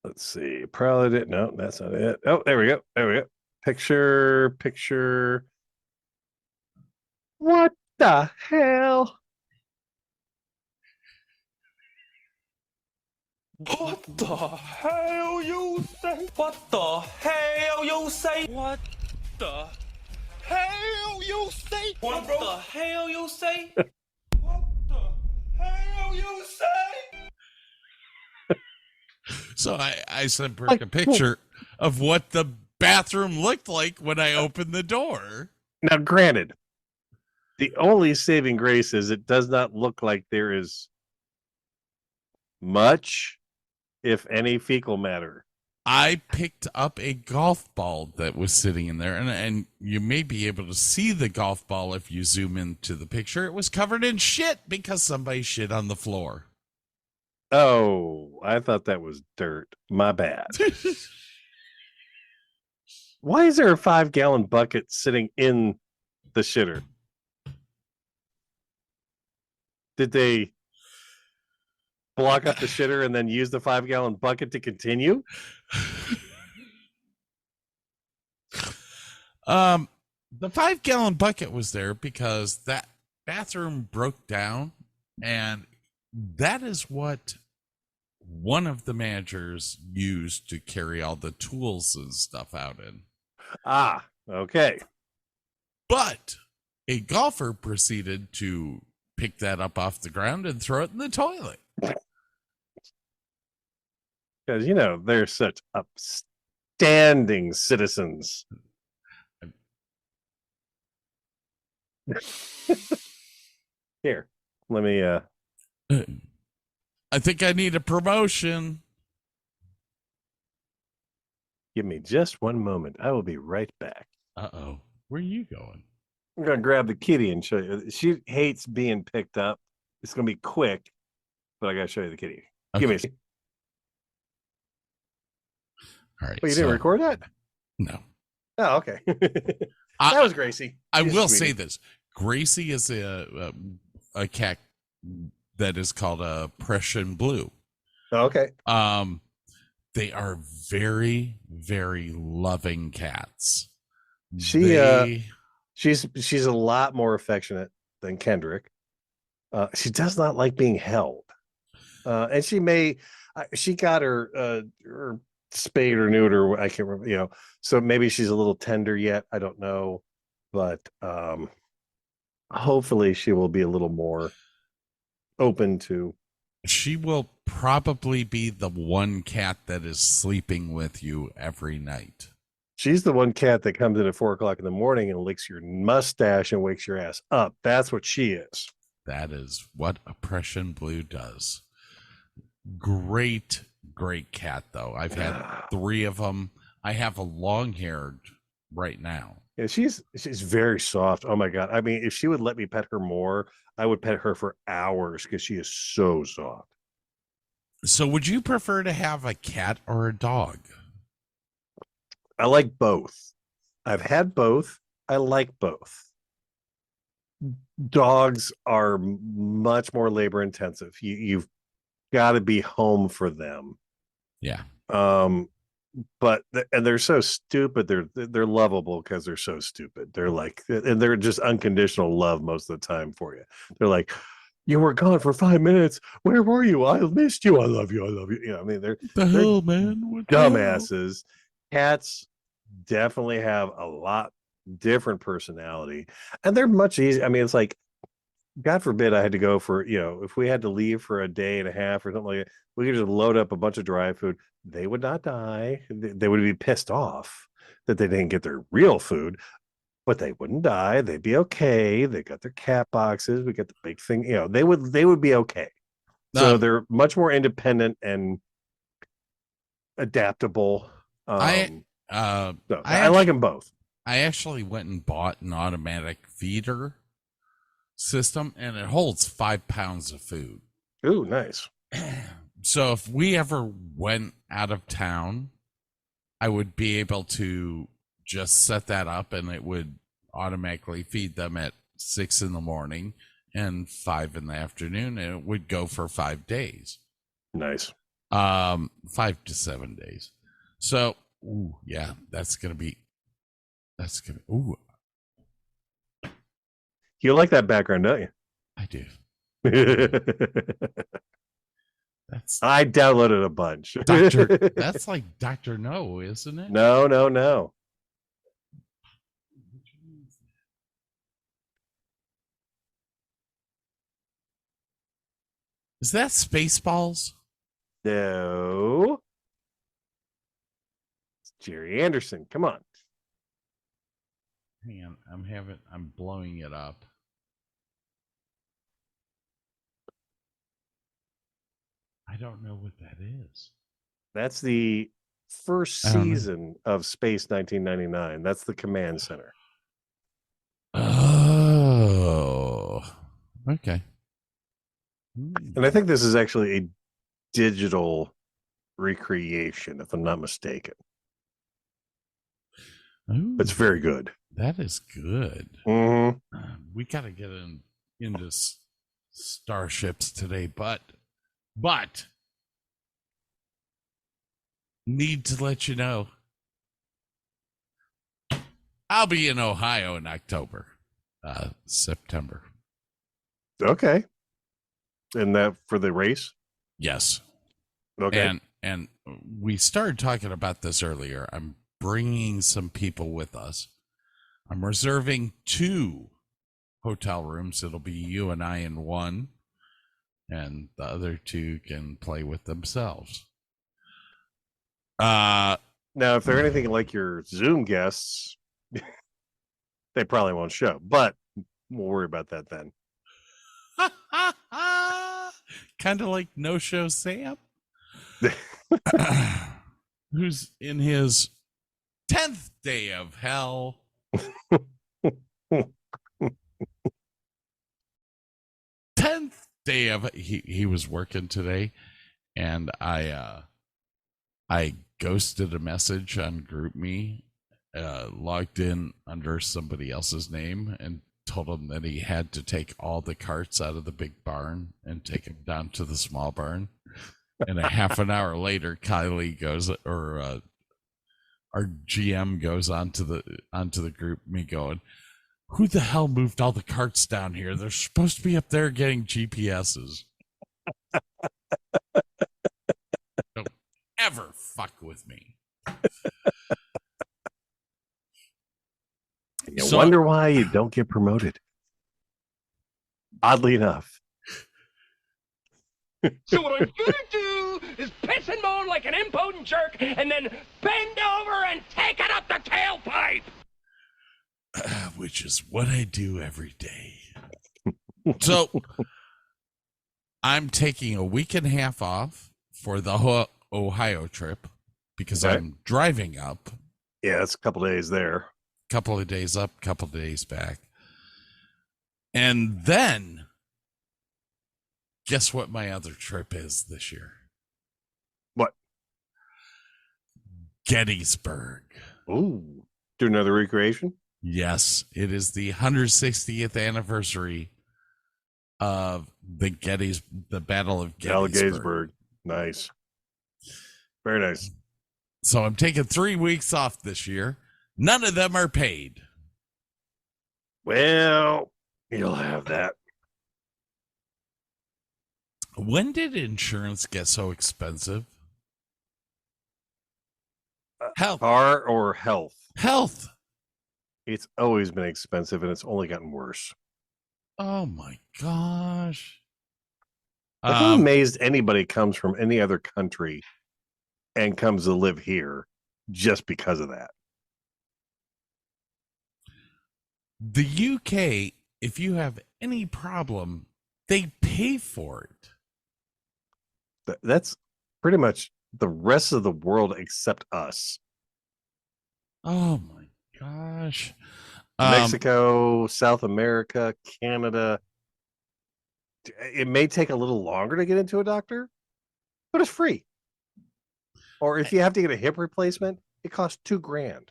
let's see, probably didn't. No, that's not it. Oh, there we go. There we go. Picture. What the hell? What the hell you say? What the hell you say? What the hell you say? What the hell you say? What the hell you say? So I sent Burke a picture of what the bathroom looked like when I opened the door. Now, granted, the only saving grace is it does not look like there is much, if any, fecal matter. I picked up a golf ball that was sitting in there, and you may be able to see the golf ball if you zoom into the picture. It was covered in shit because somebody shit on the floor. Oh, I thought that was dirt. My bad. Why is there a 5-gallon bucket sitting in the shitter? Did they block up the shitter and then use the 5-gallon bucket to continue? The 5-gallon bucket was there because that bathroom broke down, and that is what one of the managers used to carry all the tools and stuff out in. Ah, okay. But a golfer proceeded to pick that up off the ground and throw it in the toilet. Because, you know, they're such upstanding citizens. Here, let me I think I need a promotion. give me just one moment. I will be right back. Uh-oh. Where are you going? I'm gonna grab the kitty and show you. She hates being picked up. It's gonna be quick, but I gotta show you the kitty. Okay. Give me a second. All right. Oh, you didn't record that? No. Oh, okay. That was Gracie. I She's will sweetie. say this. Gracie is a cat that is called a Prussian Blue. Oh, okay. They are very, very loving cats. She's a lot more affectionate than Kendrick. She does not like being held. And she got her spayed or neutered, I can't remember, you know, so maybe she's a little tender yet. I don't know, but hopefully she will be a little more open to. She will probably be the one cat that is sleeping with you every night. She's the one cat that comes in at 4:00 in the morning and licks your mustache and wakes your ass up. That's what she is. That is what a Prussian Blue does. Great cat, though. I've had 3 of them. I have a long-haired right now. Yeah, she's very soft. Oh my God. I mean, if she would let me pet her more, I would pet her for hours because she is so soft. So would you prefer to have a cat or a dog? I like both. I've had both. I like both. dogs are much more labor intensive. You've got to be home for them. Yeah. But and they're so stupid. They're lovable because they're so stupid. They're like, and they're just unconditional love most of the time for you. They're like, you were gone for 5 minutes. Where were you? I missed you. I love you. I love you. You know, I mean, they're hell, man? What the hell? dumbasses. Cats definitely have a lot different personality, and they're much easier. I mean, it's like, God forbid I had to go for, if we had to leave for a day and a half or something like that, we could just load up a bunch of dry food. They would not die. They would be pissed off that they didn't get their real food, but they wouldn't die. They'd be okay. They got their cat boxes. We got the big thing. They would be okay. So they're much more independent and adaptable. I like them both. I actually went and bought an automatic feeder system, and it holds 5 pounds of food. Ooh, nice. So if we ever went out of town, I would be able to just set that up, and it would automatically feed them at 6 in.the.morning and 5 in.the.afternoon, and it would go for 5 days. Nice. 5 to 7 days. So, yeah, that's gonna. You like that background, don't you? I do. I downloaded a bunch. That's like Dr. No, isn't it? No. Is that Spaceballs? No. It's Jerry Anderson. Come on. Hang on, I'm blowing it up. I don't know what that is. That's the first season of Space 1999. That's the command center. Oh, okay. And I think this is actually a digital recreation, if I'm not mistaken. Ooh, it's very good. That is good. Mm-hmm. We got to get into Starships today, but need to let you know, I'll be in Ohio in October, September. Okay. And that for the race? Yes. Okay. And we started talking about this earlier. I'm bringing some people with us. I'm reserving 2 hotel rooms. It'll be you and I in one, and the other 2 can play with themselves. Now, if they're anything like your Zoom guests, they probably won't show, but we'll worry about that then. Kind of like No Show Sam, who's in his 10th day of hell. 10th day of he was working today, and I ghosted a message on GroupMe, logged in under somebody else's name, and told him that he had to take all the carts out of the big barn and take them down to the small barn. And a half an hour later, Kylie goes, or our GM goes onto the group, me going, who the hell moved all the carts down here? They're supposed to be up there getting GPSs. Don't ever fuck with me. You wonder why you don't get promoted. Oddly enough. So what I'm gonna do is piss and moan like an impotent jerk and then bend over and take it up the tailpipe! Which is what I do every day. So I'm taking a week and a half off for the Ohio trip because I'm driving up. Yeah, it's a couple days there. Couple of days up, couple of days back. And then guess what my other trip is this year? What? Gettysburg. Ooh. Do another recreation? Yes, it is the 160th anniversary of the Battle of Gettysburg. Nice. Very nice. So I'm taking 3 weeks off this year. None of them are paid. Well, you'll have that. When did insurance get so expensive? Health. Car or health? Health. It's always been expensive, and it's only gotten worse. Oh my gosh. I'm amazed anybody comes from any other country and comes to live here just because of that. The UK, if you have any problem, they pay for it. That's pretty much the rest of the world except us. Oh my gosh. Mexico, South America, Canada. It may take a little longer to get into a doctor, but it's free. Or if you have to get a hip replacement, it costs $2,000.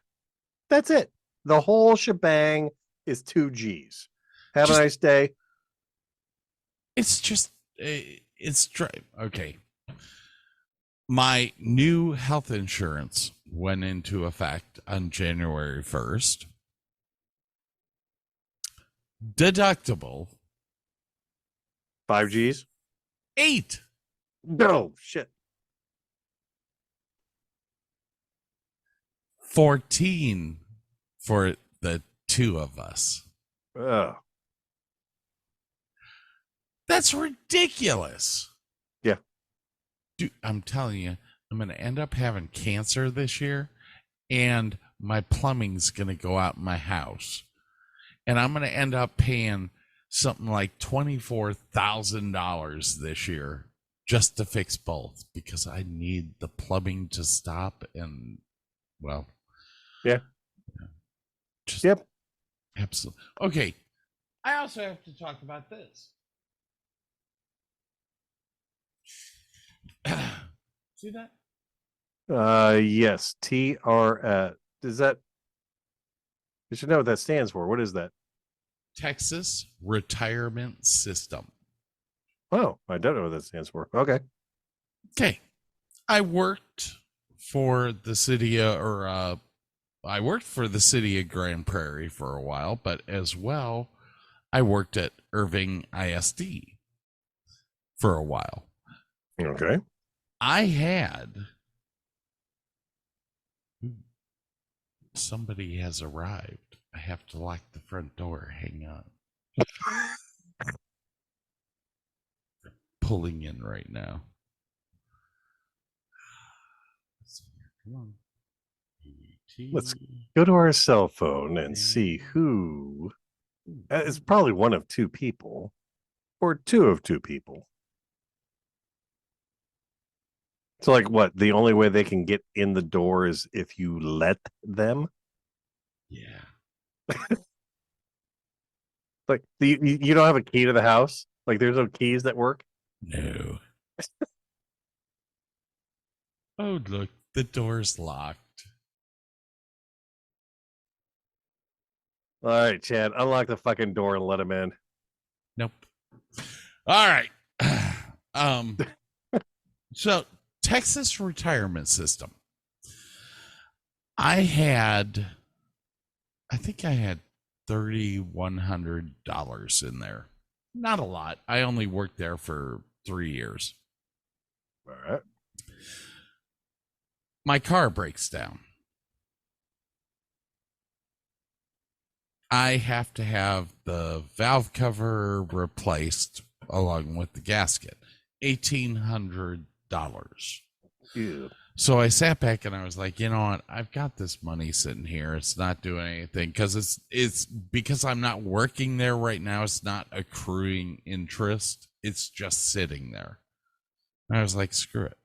That's it. The whole shebang is $2,000. Have a nice day. It's just, okay. My new health insurance went into effect on January 1st. Deductible. $5,000? 8. No, shit. 14 for the two of us. Oh. That's ridiculous. Yeah. Dude, I'm telling you, I'm going to end up having cancer this year, and my plumbing's going to go out in my house. And I'm going to end up paying something like $24,000 this year just to fix both, because I need the plumbing to stop. And, well, yeah. Just, yep. Absolutely. Okay. I also have to talk about this. See that? Yes. TR. Is that? You should know what that stands for. What is that? Texas Retirement System. Oh, I don't know what that stands for. Okay. Okay. I worked for the city of Grand Prairie for a while, but as well, I worked at Irving ISD for a while. Okay. I had somebody has arrived. I have to lock the front door. Hang on. They're pulling in right now. Come on. Let's go to our cell phone and see who. It's probably one of two people, or two of two people. So, like, what? The only way they can get in the door is if you let them? Yeah. Like, you don't have a key to the house? Like, there's no keys that work? No. Oh, look, the door's locked. All right, Chad, unlock the fucking door and let him in. Nope. All right. So Texas Retirement System. I think I had $3,100 in there. Not a lot. I only worked there for 3 years. All right. My car breaks down. I have to have the valve cover replaced along with the gasket. $1,800. Ew. So I sat back and I was like, you know what? I've got this money sitting here. It's not doing anything because it's because I'm not working there right now. It's not accruing interest. It's just sitting there. And I was like, screw it.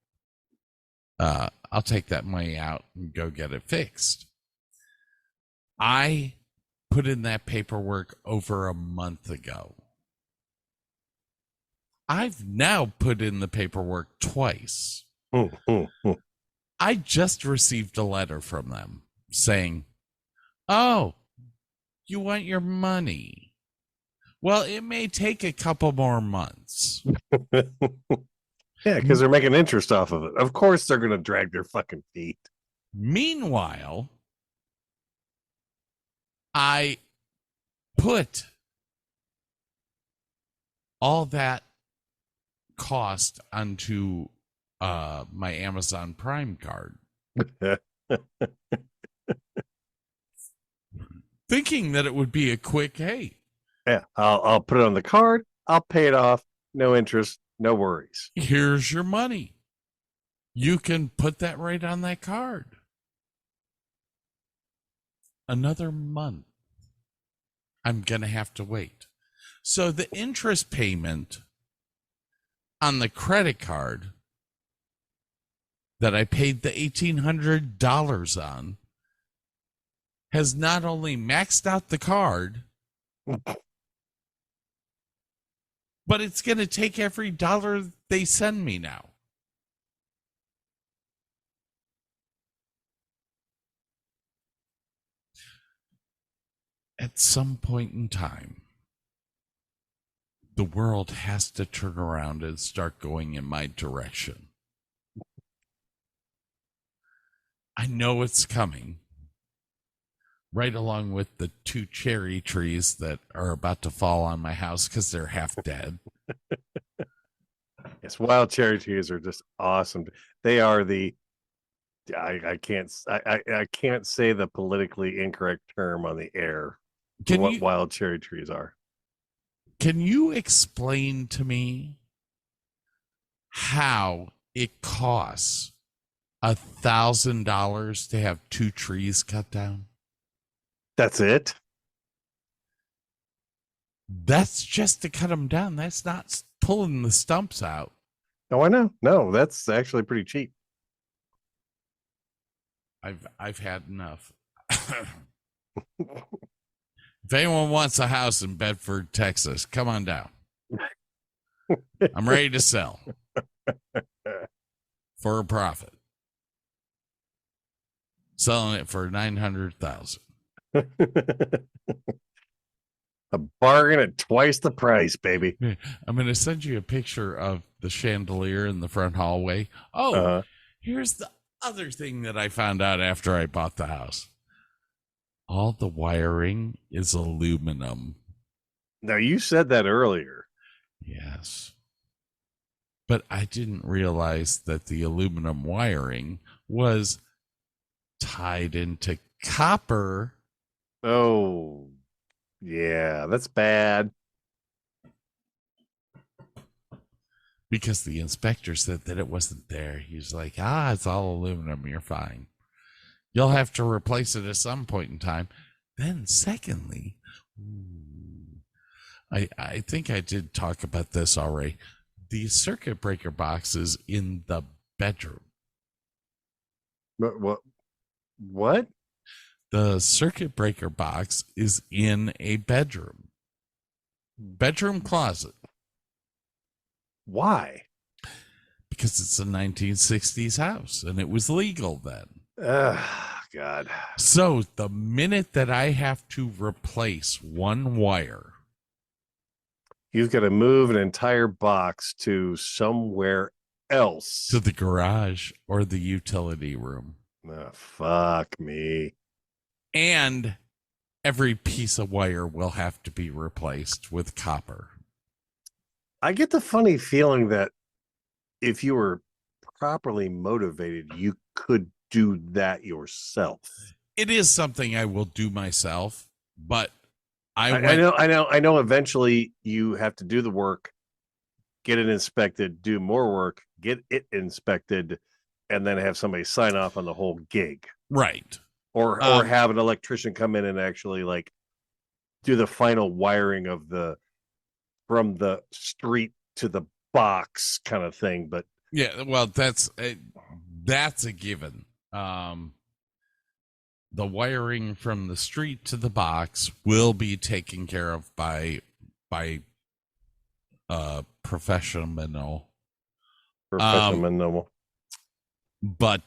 I'll take that money out and go get it fixed. I put in that paperwork over a month ago. I've now put in the paperwork twice. I just received a letter from them saying, oh, You want your money. Well, it may take a couple more months. Yeah, because they're making interest off of it. Of course they're going to drag their fucking feet. Meanwhile, I put all that cost onto my Amazon Prime card, thinking that it would be a quick, hey, Yeah, I'll put it on the card. I'll pay it off. No interest, no worries. here's your money. You can put that right on that card. Another month, I'm going to have to wait. So the interest payment on the credit card that I paid the $1,800 on has not only maxed out the card, but it's going to take every dollar they send me now. At some point in time, the world has to turn around and start going in my direction. I know it's coming. Right along with the 2 cherry trees that are about to fall on my house because they're half dead. Yes, wild cherry trees are just awesome. They are the I can't say the politically incorrect term on the air. For what wild cherry trees are. Can you explain to me how it costs $1,000 to have 2 trees cut down? That's it? That's just to cut them down. That's not pulling the stumps out. Oh, I know. No, that's actually pretty cheap. I've had enough. If anyone wants a house in Bedford, Texas, come on down. I'm ready to sell for a profit. Selling it for $900,000. A bargain at twice the price, baby. I'm going to send you a picture of the chandelier in the front hallway. Oh, here's the other thing that I found out after I bought the house. All the wiring is aluminum. Now, you said that earlier. Yes. But I didn't realize that the aluminum wiring was tied into copper. Oh, yeah, that's bad. Because the inspector said that it wasn't there. He was like, it's all aluminum. You're fine. You'll have to replace it at some point in time. Then secondly, I think I did talk about this already. The circuit breaker box is in the bedroom. What? The circuit breaker box is in a bedroom. Bedroom closet. Why? Because it's a 1960s house and it was legal then. God. So the minute that I have to replace one wire, you've got to move an entire box to somewhere else. To the garage or the utility room. Oh, fuck me. And every piece of wire will have to be replaced with copper. I get the funny feeling that if you were properly motivated, you could do that yourself. It is something I will do myself, but I know eventually you have to do the work, get it inspected, do more work, get it inspected, and then have somebody sign off on the whole gig. Right. Or have an electrician come in and actually like do the final wiring of from the street to the box kind of thing. But yeah, well, that's a given. The wiring from the street to the box will be taken care of by professional. But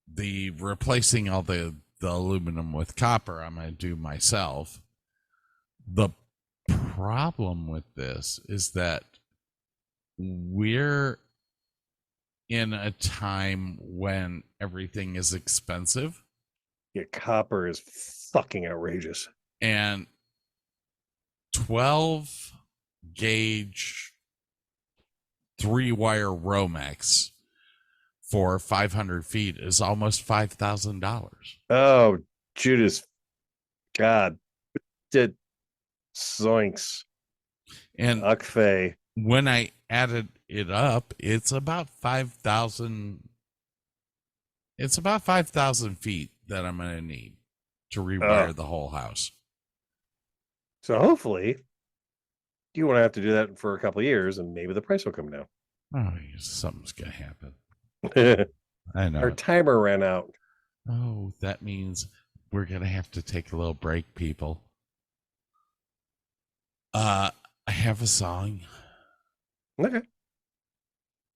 the replacing all the aluminum with copper, I'm going to do myself. The problem with this is that we're in a time when everything is expensive. Yeah, copper is fucking outrageous. And 12 gauge 3-wire Romex for 500 feet is almost $5,000. Oh, Judas. God. Did zoinks. And Ukfe. when I added it up, it's about 5,000. It's about 5,000 feet that I'm going to need to rewire the whole house. So hopefully you won't have to do that for a couple of years and maybe the price will come down. Oh, something's going to happen. I know. Our timer ran out. Oh, that means we're going to have to take a little break, people. I have a song. Okay.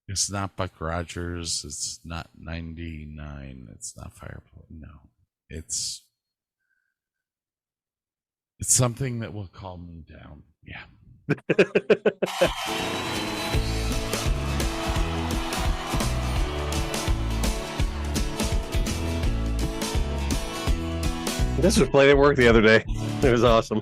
It's not Buck Rogers. It's not 99. It's not Fireplace. No. It's something that will calm me down. Yeah. This was played at work the other day. It was awesome.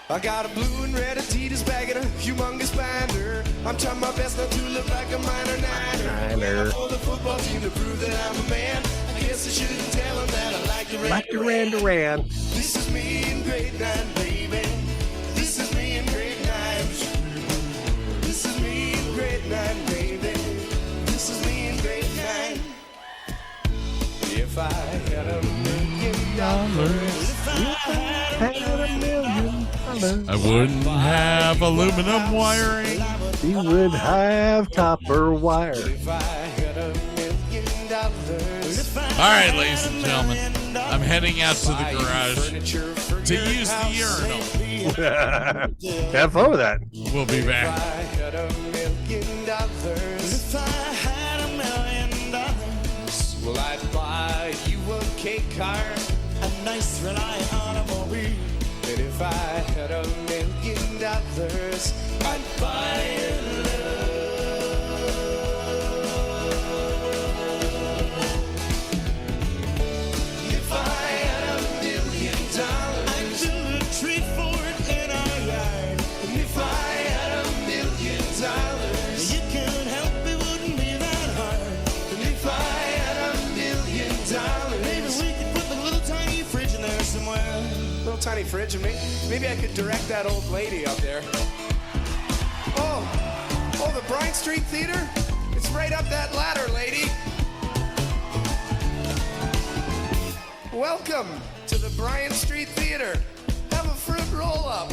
I got a blue and red Adidas bag and a humongous binder. I'm trying my best not to look like a minor niner. For the football team to prove that I'm a man. I guess I shouldn't tell them that I like Duran. This is me in grade 9, baby. This is me in grade 9. This is me in grade 9, baby. This is me in grade 9. If I had $1 million, I wouldn't have aluminum wiring. He would have copper wire. if I had $1 million, All right, ladies and gentlemen, I'm heading out to the garage to use the urinal. Have fun with that. We'll be If I back. had $1 million, if I had $1 million, well, I'd buy you a cake car, a nice reliant automobile. And if I had $1 million, I'd buy you love. If I had $1 million, I'd build a tree fort in our yard. And if I had $1 million, you can't help it, wouldn't be that hard. And if I had $1 million, maybe we could put the little tiny fridge in there somewhere. Little tiny fridge, and maybe I could direct that old lady up there. Oh, the Bryant Street Theater? It's right up that ladder, lady. Welcome to the Bryant Street Theater. Have a fruit roll-up.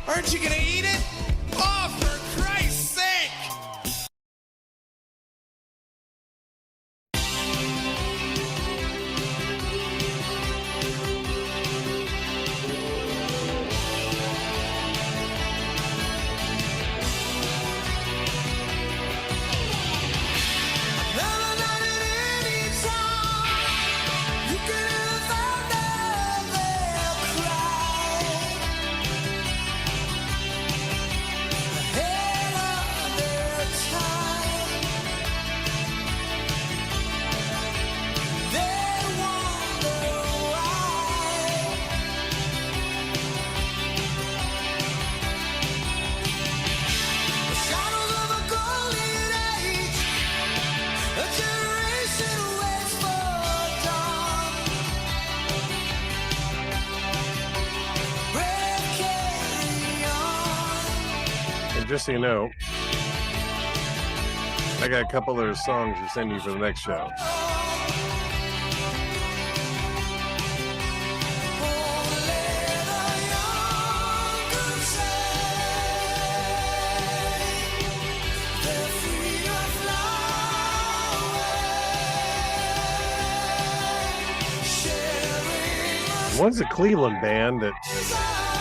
Aren't you gonna eat it? Oh, for Christ's sake! Just so you know, I got a couple other songs to send you for the next show. One's a Cleveland band that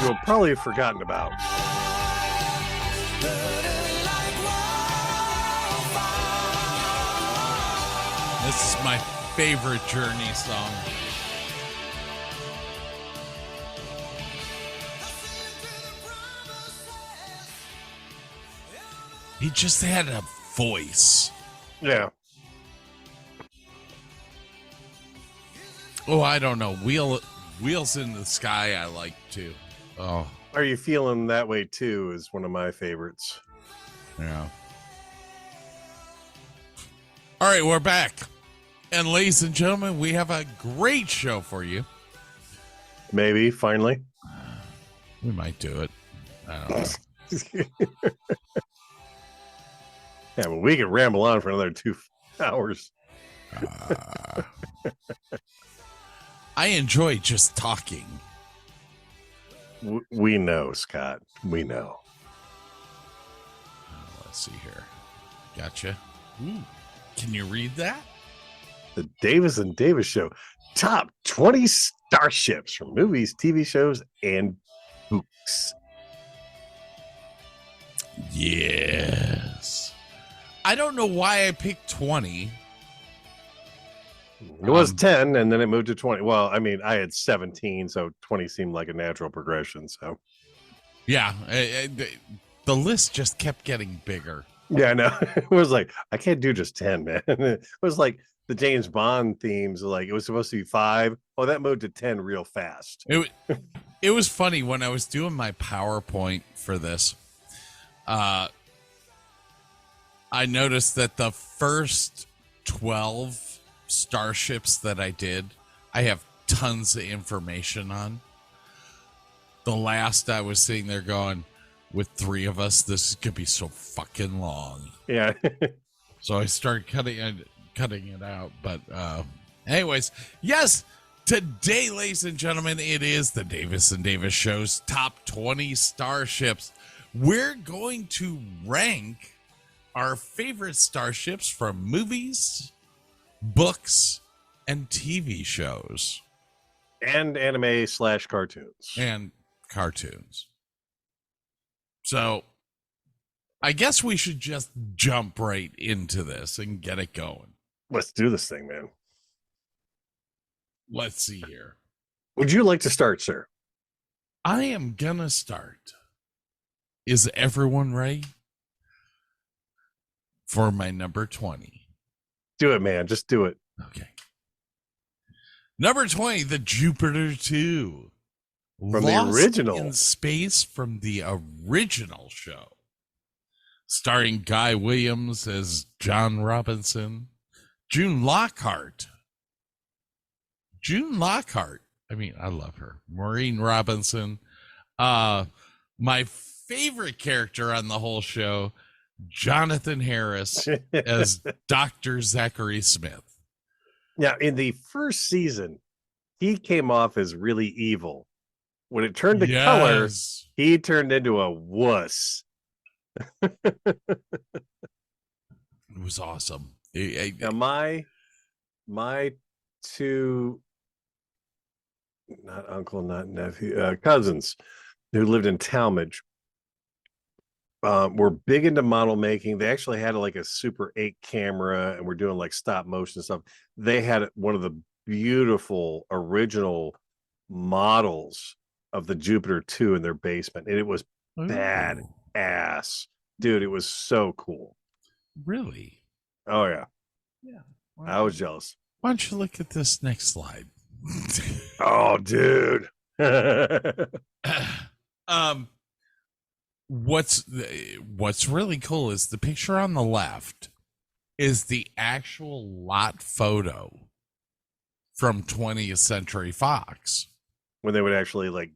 you'll probably have forgotten about. This is my favorite Journey song. He just had a voice. Yeah. Oh, I don't know. Wheels in the Sky I like too. Oh, Are You Feeling That Way Too is one of my favorites. yeah. All right, we're back. And ladies and gentlemen, we have a great show for you. Maybe, finally. We might do it. I don't know. Yeah, well, we could ramble on for another 2 hours. I enjoy just talking. We know, Scott. We know. Let's see here. Gotcha. Ooh. Can you read that? The Davis and Davis Show. Top 20 starships from movies, TV shows, and books. Yes. I don't know why I picked 20. It was 10, and then it moved to 20. Well, I mean, I had 17, so 20 seemed like a natural progression. So, Yeah. The list just kept getting bigger. yeah, I know. It was like, I can't do just 10, man. It was like the James Bond themes. Like, it was supposed to be 5. Oh, that moved to 10 real fast. It was funny when I was doing my PowerPoint for this. I noticed that the first 12 starships that I did, I have tons of information on. The last, I was sitting there going, with 3 of us, this is gonna be so fucking long. Yeah. So I started cutting it out. But anyways, yes, today, ladies and gentlemen, it is the Davis and Davis Show's top 20 starships. We're going to rank our favorite starships from movies, books, and TV shows. And anime/cartoons. And cartoons. So I guess we should just jump right into this and get it going. Let's do this thing, man. Let's see here. Would you like to start, sir? I am gonna start. Is everyone ready for my number 20? Do it, man. Just do it. Okay. Number 20, the Jupiter 2. From the original. In space from the original show. Starring Guy Williams as John Robinson. June Lockhart. I mean, I love her. Maureen Robinson. My favorite character on the whole show, Jonathan Harris as Dr. Zachary Smith. Now, in the first season, he came off as really evil. When it turned to color, Yes. he turned into a wuss. It was awesome. Now, my 2, not uncle, not nephew, cousins who lived in Talmadge, were big into model making. They actually had like a Super 8 camera and were doing like stop motion stuff. They had one of the beautiful original models of the Jupiter 2 in their basement, and it was bad Ooh, ass, dude. It was so cool. really? Oh yeah, Yeah. I was jealous. Why don't you look at this next slide? Oh, dude. What's really cool is the picture on the left is the actual lot photo from 20th Century Fox. When they would actually like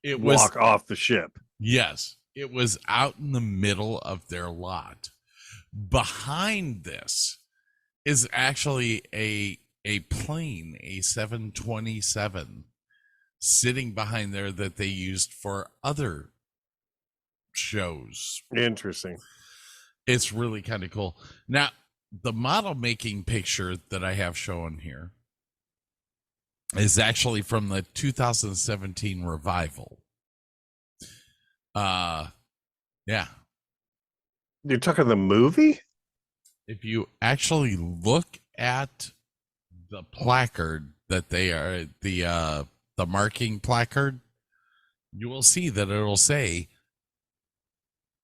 It was walk off the ship. Yes, it was out in the middle of their lot. Behind this is actually a plane, a 727, sitting behind there that they used for other shows. Interesting. It's really kind of cool. Now, the model making picture that I have shown here is actually from the 2017 revival. Yeah. You're talking the movie? If you actually look at the placard that they are, the marking placard, you will see that it'll say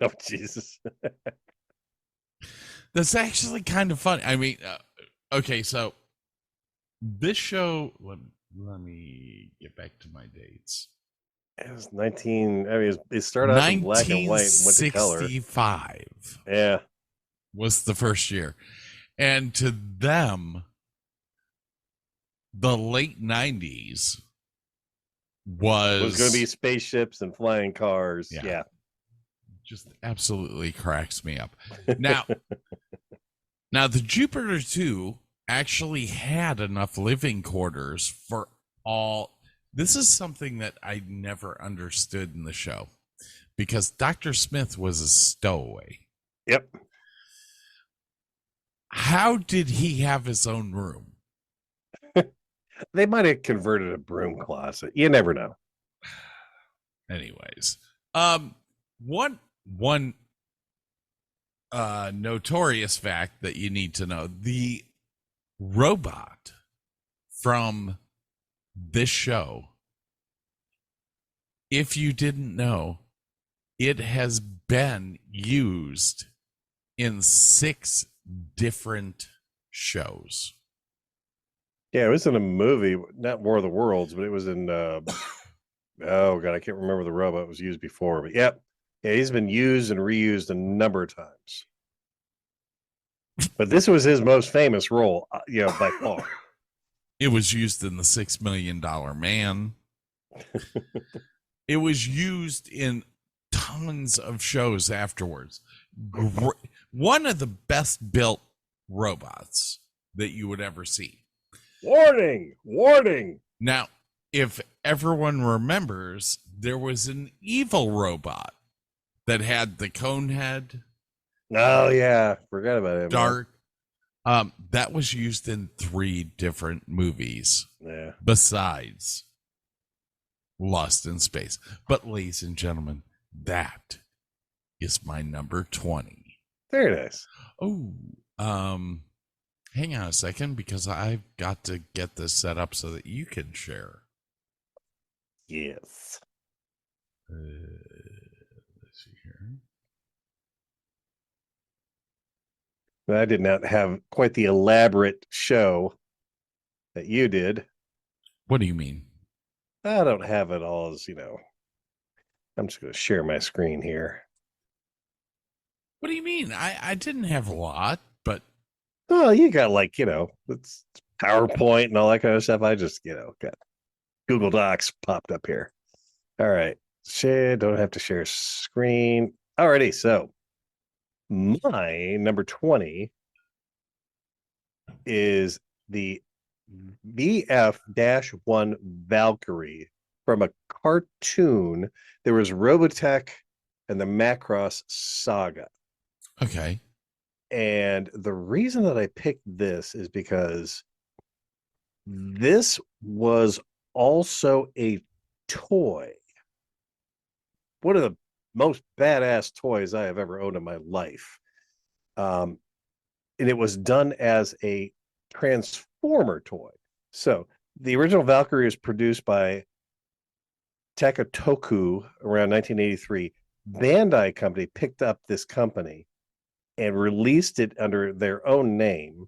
Oh, Jesus. That's actually kind of funny. I mean, okay, so this show, let me get back to my dates. It was 19. I mean, it started off in black and white and went to color. 1965 Yeah. was the first year. And to them, the late 90s was going to be spaceships and flying cars. Yeah. Just absolutely cracks me up. Now, the Jupiter 2 actually had enough living quarters for all. This is something that I never understood in the show because Dr. Smith was a stowaway. Yep. How did he have his own room? They might have converted a broom closet. You never know. Anyways, one notorious fact that you need to know: the robot from this show, if you didn't know, it has been used in 6 different shows. Yeah, it was in a movie, not War of the Worlds, but it was in oh god, I can't remember the robot was used before, but yeah, he's been used and reused a number of times. But this was his most famous role, by far. It was used in the $6 Million Man. It was used in tons of shows afterwards. One of the best built robots that you would ever see. Warning. Now, if everyone remembers, there was an evil robot that had the cone head. Oh yeah, forgot about it. Dark. That was used in 3 different movies. Yeah. Besides Lost in Space. But ladies and gentlemen, that is my number 20. Very nice. Oh, hang on a second because I've got to get this set up so that you can share. Yes. Let's see here. I did not have quite the elaborate show that you did. What do you mean? I don't have it all as, I'm just going to share my screen here. What do you mean? I didn't have a lot, but. Oh, you got it's PowerPoint and all that kind of stuff. I just, got Google Docs popped up here. All right. Share, don't have to share screen. Alrighty. So my number 20 is the VF-1 Valkyrie from a cartoon. There was Robotech and the Macross Saga. Okay. And the reason that I picked this is because this was also a toy. One of the most badass toys I have ever owned in my life. And it was done as a Transformer toy. So the original Valkyrie was produced by Takatoku around 1983. Bandai Company picked up this company and released it under their own name.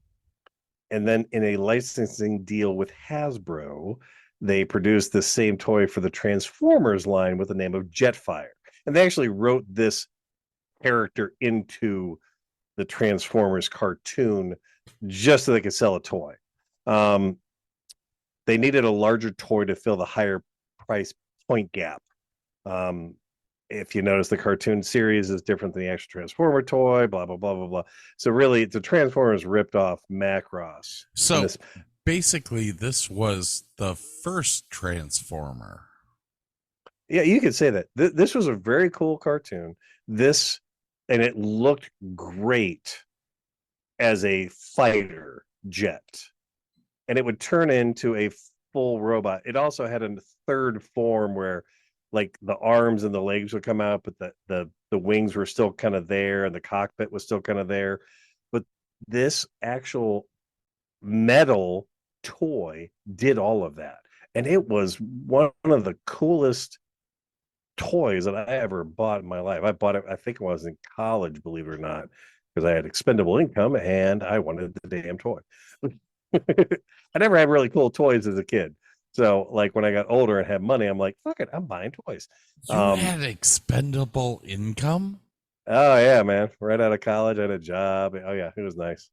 And then in a licensing deal with Hasbro, they produced the same toy for the Transformers line with the name of Jetfire. And they actually wrote this character into the Transformers cartoon just so they could sell a toy. They needed a larger toy to fill the higher price point gap. If you notice, the cartoon series is different than the actual Transformer toy, blah, blah, blah, blah, blah. So really, the Transformers ripped off Macross. So basically, this was the first Transformer. Yeah, you could say that. This was a very cool cartoon. And it looked great as a fighter jet. And it would turn into a full robot. It also had a third form where like the arms and the legs would come out, but the wings were still kind of there and the cockpit was still kind of there. But this actual metal toy did all of that. And it was one of the coolest toys that I ever bought in my life. I bought it, I think I was in college, believe it or not, because I had expendable income and I wanted the damn toy. I never had really cool toys as a kid. So like when I got older and had money, I'm like, fuck it, I'm buying toys. You had expendable income? Oh yeah, man. Right out of college, I had a job. Oh yeah, it was nice.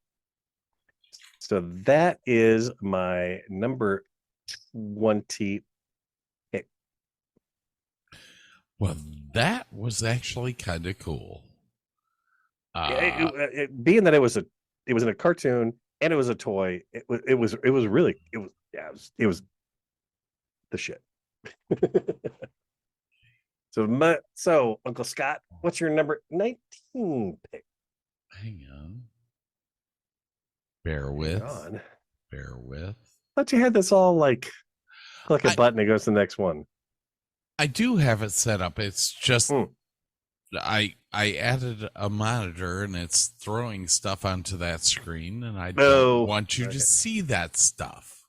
So that is my number 20 pick. Well, that was actually kind of cool. Being that it was in a cartoon and it was a toy, it was the shit. So Uncle Scott, what's your number 19 pick? Hang on. Bear with. Bear with. I thought you had this all like click a button, it goes to the next one. I do have it set up. It's just I added a monitor and it's throwing stuff onto that screen, and I don't want you to see that stuff.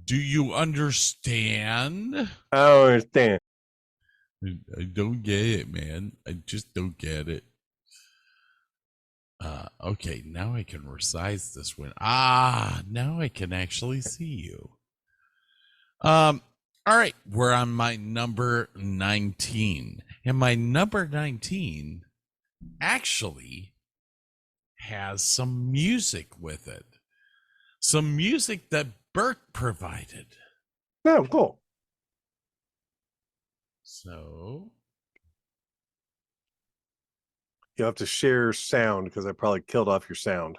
Do you understand? I don't understand. I don't get it, man. I just don't get it. Okay, now I can resize this one. Now I can actually see you. All right, we're on my number 19. And my number 19 actually has some music with it. Some music that Burke provided. Oh, cool. So you'll have to share sound because I probably killed off your sound.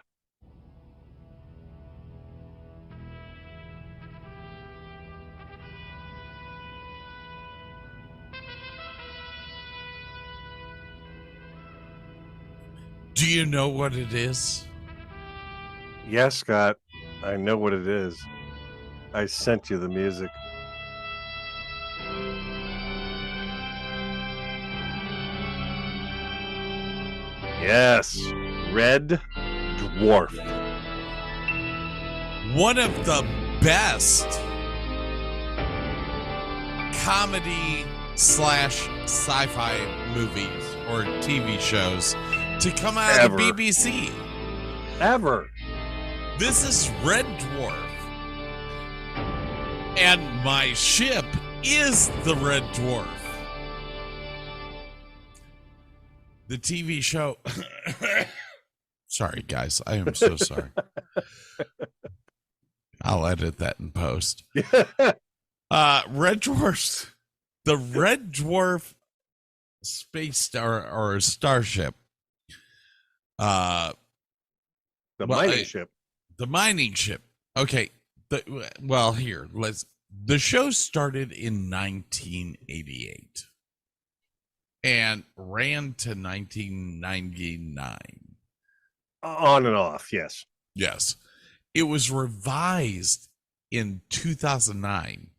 do you know what it is? Yes, Scott, I know what it is. I sent you the music. Yes, Red Dwarf. One of the best comedy / sci-fi movies or TV shows to come out of the BBC. Ever. This is Red Dwarf. And my ship is the Red Dwarf. The TV show. Sorry, guys. I am so sorry. I'll edit that in post. Red Dwarfs. The Red Dwarf space star or starship. The mining ship. The mining ship. Okay. The show started in 1988 and ran to 1999. On and off, yes. Yes. It was revised in 2009.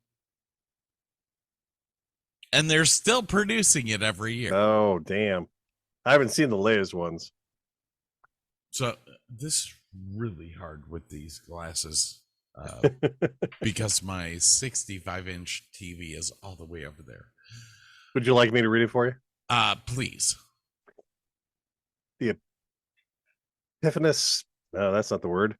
And they're still producing it every year. Oh, damn. I haven't seen the latest ones. So this is really hard with these glasses because my 65-inch TV is all the way over there. Would you like me to read it for you? Please. The Epiphanes, no, that's not the word.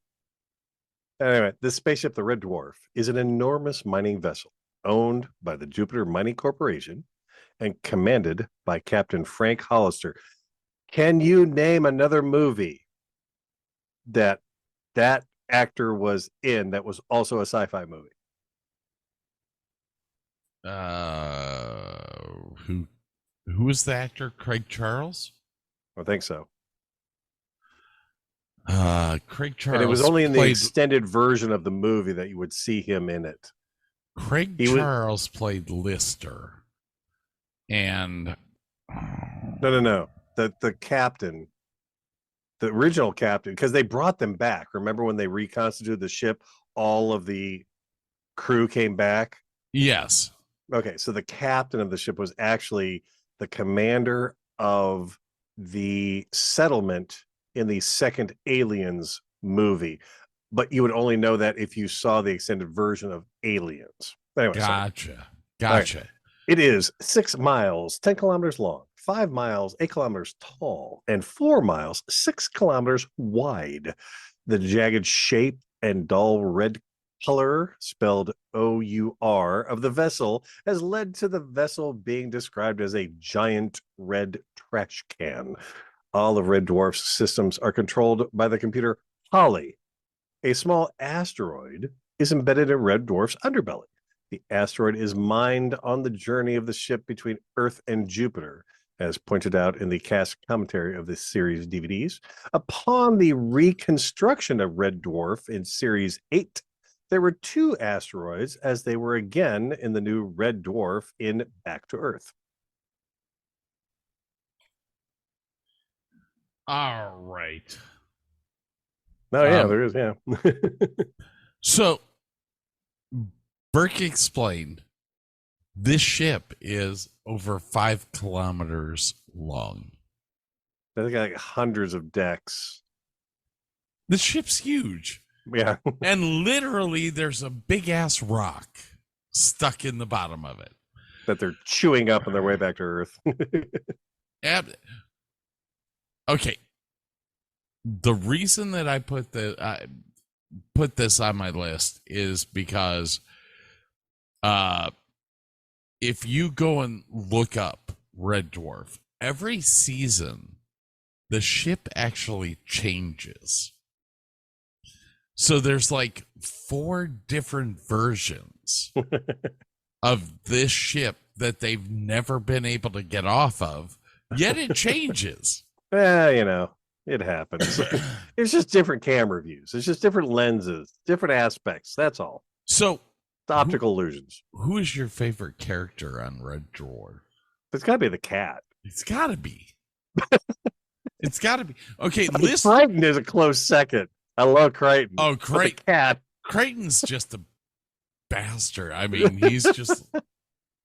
Anyway, this spaceship, the Red Dwarf, is an enormous mining vessel owned by the Jupiter Mining Corporation and commanded by Captain Frank Hollister. Can you name another movie that actor was in that was also a sci-fi movie? Who is the actor? Craig Charles? I think so. Craig Charles. And it was only in the extended version of the movie that you would see him in it. Craig Charles played Lister. And no. The captain, the original captain, because they brought them back. Remember when they reconstituted the ship, all of the crew came back? Yes. Okay, so the captain of the ship was actually the commander of the settlement in the second Aliens movie. But you would only know that if you saw the extended version of Aliens. Anyway, Gotcha. Gotcha. It is 6 miles, 10 kilometers long, 5 miles, 8 kilometers tall, and 4 miles, 6 kilometers wide. The jagged shape and dull red color, spelled O-U-R, of the vessel has led to the vessel being described as a giant red trash can. All of Red Dwarf's systems are controlled by the computer Holly. A small asteroid is embedded in Red Dwarf's underbelly. The asteroid is mined on the journey of the ship between Earth and Jupiter, as pointed out in the cast commentary of this series DVDs. Upon the reconstruction of Red Dwarf in Series 8, there were 2 asteroids, as they were again in the new Red Dwarf in Back to Earth. All right. Oh, yeah, there is, yeah. So, Burke explained this ship is over 5 kilometers long. They got like hundreds of decks. The ship's huge. Yeah. And literally, there's a big ass rock stuck in the bottom of it That they're chewing up on their way back to Earth. Okay. The reason that I put this on my list is because if you go and look up Red Dwarf, every season the ship actually changes. So there's like 4 different versions of this ship that they've never been able to get off of, yet it changes. It happens. It's just different camera views. It's just different lenses, different aspects. That's all. So it's optical illusions. Who is your favorite character on Red Dwarf? It's got to be the cat. It's got to be. It's got to be. Okay, Crichton is a close second. I love Crichton. Oh, Crichton. Cat. Crichton's just a bastard. I mean, he's just...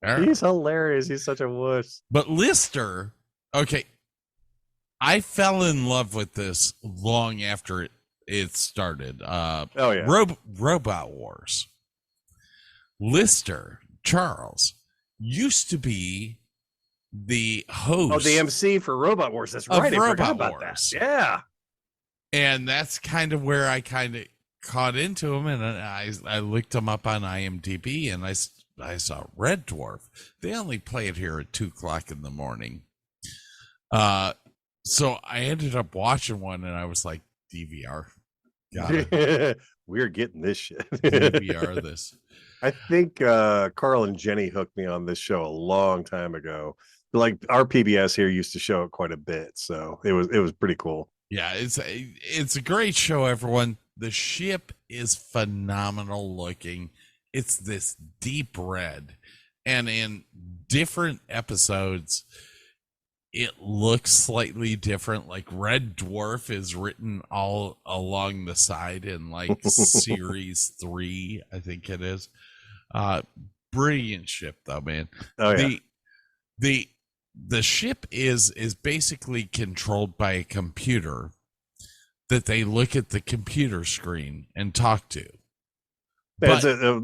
He's hilarious. He's such a wuss. But Lister, okay, I fell in love with this long after it started. Robot Wars. Lister, Charles, used to be the host. Oh, the MC for Robot Wars. That's right. I forgot about that. Yeah. And that's kind of where I kind of caught into him, and I looked him up on IMDb, and I saw Red Dwarf. They only play it here at 2:00 in the morning. So I ended up watching one, and I was like, DVR. Got it. We're getting this shit. DVR this. I think Carl and Jenny hooked me on this show a long time ago. Like our PBS here used to show it quite a bit, so it was pretty cool. Yeah, it's a great show, everyone. The ship is phenomenal looking. It's this deep red, and in different episodes, it looks slightly different. Like Red Dwarf is written all along the side in like series 3, I think it is. Brilliant ship though, man. Oh yeah. The ship is basically controlled by a computer that they look at the computer screen and talk to. But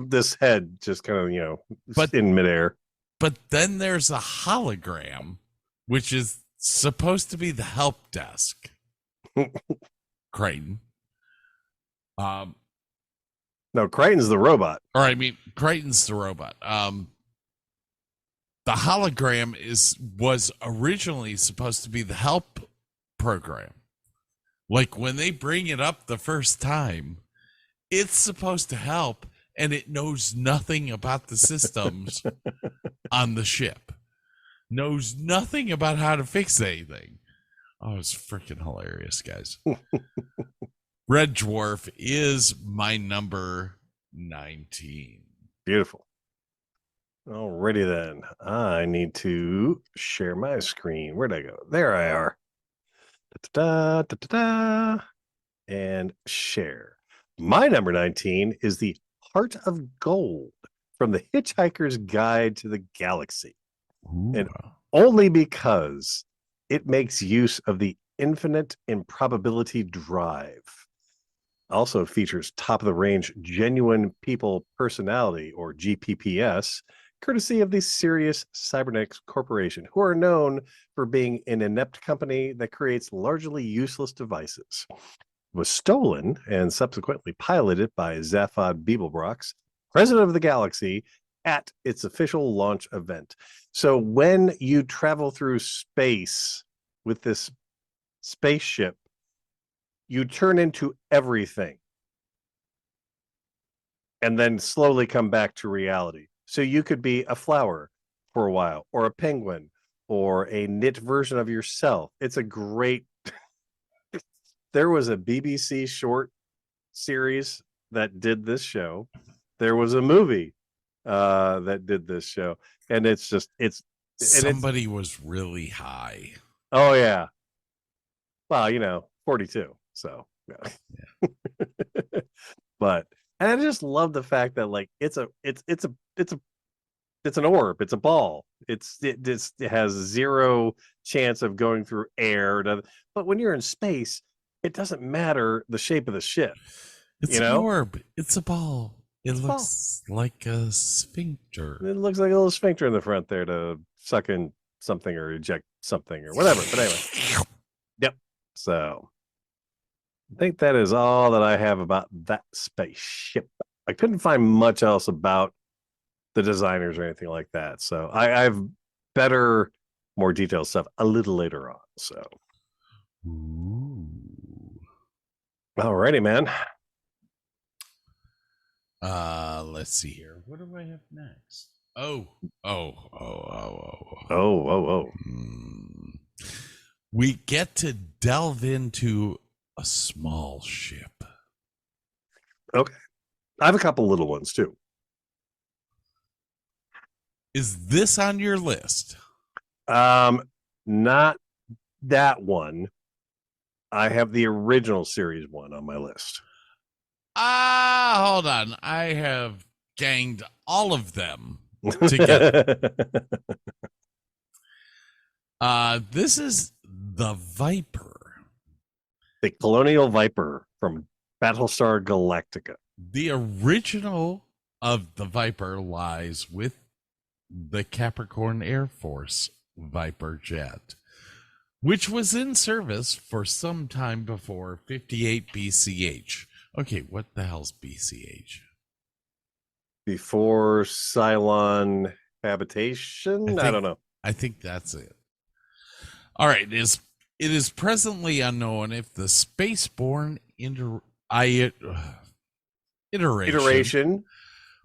this head just kind of, in midair. But then there's a hologram, which is supposed to be the help desk. Crichton. No, Crichton's the robot. Or I mean, Crichton's the robot. The hologram was originally supposed to be the help program. Like when they bring it up the first time, it's supposed to help, and it knows nothing about the systems on the ship. Knows nothing about how to fix anything. Oh, it's freaking hilarious, guys. Red Dwarf is my number 19. Beautiful. Alrighty then. I need to share my screen. Where'd I go? There I are. Da, da, da, da, da. And share. My number 19 is the Heart of Gold from the Hitchhiker's Guide to the Galaxy. Ooh. And only because it makes use of the infinite improbability drive. Also features top of the range genuine people personality, or GPPS, courtesy of the Sirius Cybernetics Corporation, who are known for being an inept company that creates largely useless devices. It was stolen and subsequently piloted by Zaphod Beeblebrox, president of the galaxy, at its official launch event. So when you travel through space with this spaceship, you turn into everything and then slowly come back to reality. So you could be a flower for a while, or a penguin, or a knit version of yourself. It's a great. There was a BBC short series that did this show. There was a movie that did this show, and it's just somebody was really high. Oh yeah. Well, 42. So yeah. But and I just love the fact that like it's an orb, it's a ball. It has zero chance of going through air. But when you're in space, it doesn't matter the shape of the ship. It's an orb. It's a ball. It looks like a sphincter. It looks like a little sphincter in the front there to suck in something or eject something or whatever. But anyway. Yep. So I think that is all that I have about that spaceship. I couldn't find much else about the designers or anything like that. So I have more detailed stuff a little later on. So, alrighty, man. Let's see here. What do I have next? We get to delve into a small ship. Okay. I have a couple little ones too. Is this on your list? Not that one. I have the original series one on my list. Hold on. I have ganged all of them together. This is the Viper. The Colonial Viper from Battlestar Galactica. The original of the Viper lies with the Capricorn Air Force Viper jet, which was in service for some time before 58 BCH. Okay, what the hell's BCH? Before Cylon habitation? I don't know. I think that's it. All right, it is presently unknown if the spaceborne iteration,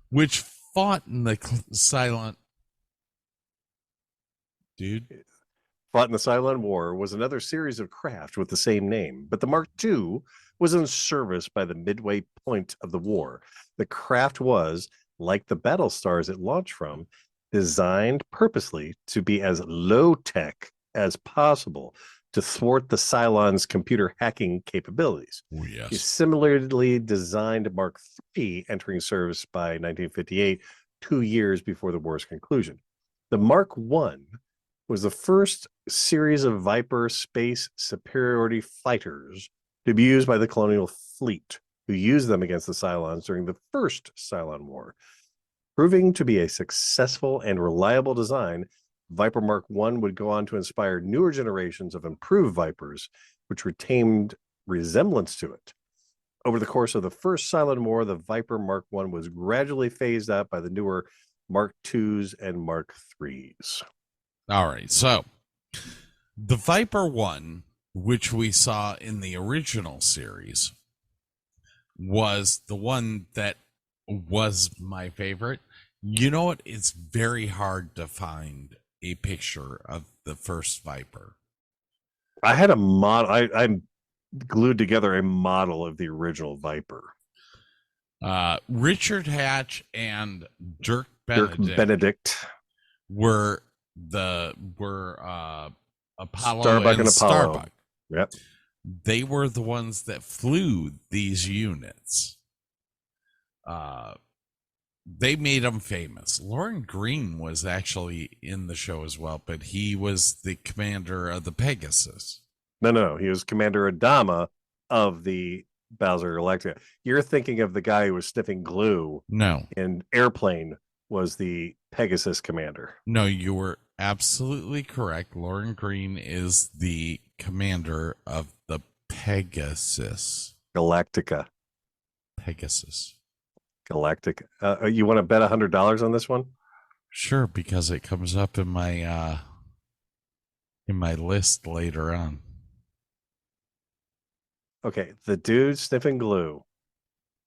which fought in the Cylon War, was another series of craft with the same name, but the Mark II was in service by the midway point of the war. The craft was, like the battle stars it launched from, designed purposely to be as low-tech as possible to thwart the Cylon's computer hacking capabilities. Oh, yes. He similarly designed Mark III, entering service by 1958, 2 years before the war's conclusion. The Mark I was the first series of Viper space superiority fighters to be used by the Colonial Fleet, who used them against the Cylons during the first Cylon War. Proving to be a successful and reliable design, Viper Mark I would go on to inspire newer generations of improved Vipers, which retained resemblance to it. Over the course of the first Cylon War, the Viper Mark I was gradually phased out by the newer Mark IIs and Mark IIIs. All right, so the Viper 1, which we saw in the original series, was the one that was my favorite. You know what? It's very hard to find a picture of the first Viper. I had a model. I glued together a model of the original Viper. Richard Hatch and Dirk Benedict were Apollo Starbuck and Apollo. Starbuck. Yep. They were the ones that flew these units. They made them famous. Lauren Green was actually in the show as well, but he was the commander of the Pegasus. No. He was Commander Adama of the Battlestar Galactica. You're thinking of the guy who was sniffing glue No. in Airplane was the Pegasus commander. No, you were absolutely correct. Lauren Green is the commander of the Pegasus. Galactica. Pegasus. Galactic. You want to bet $100 on this one? Sure, because it comes up in my list later on. Okay, the dude sniffing glue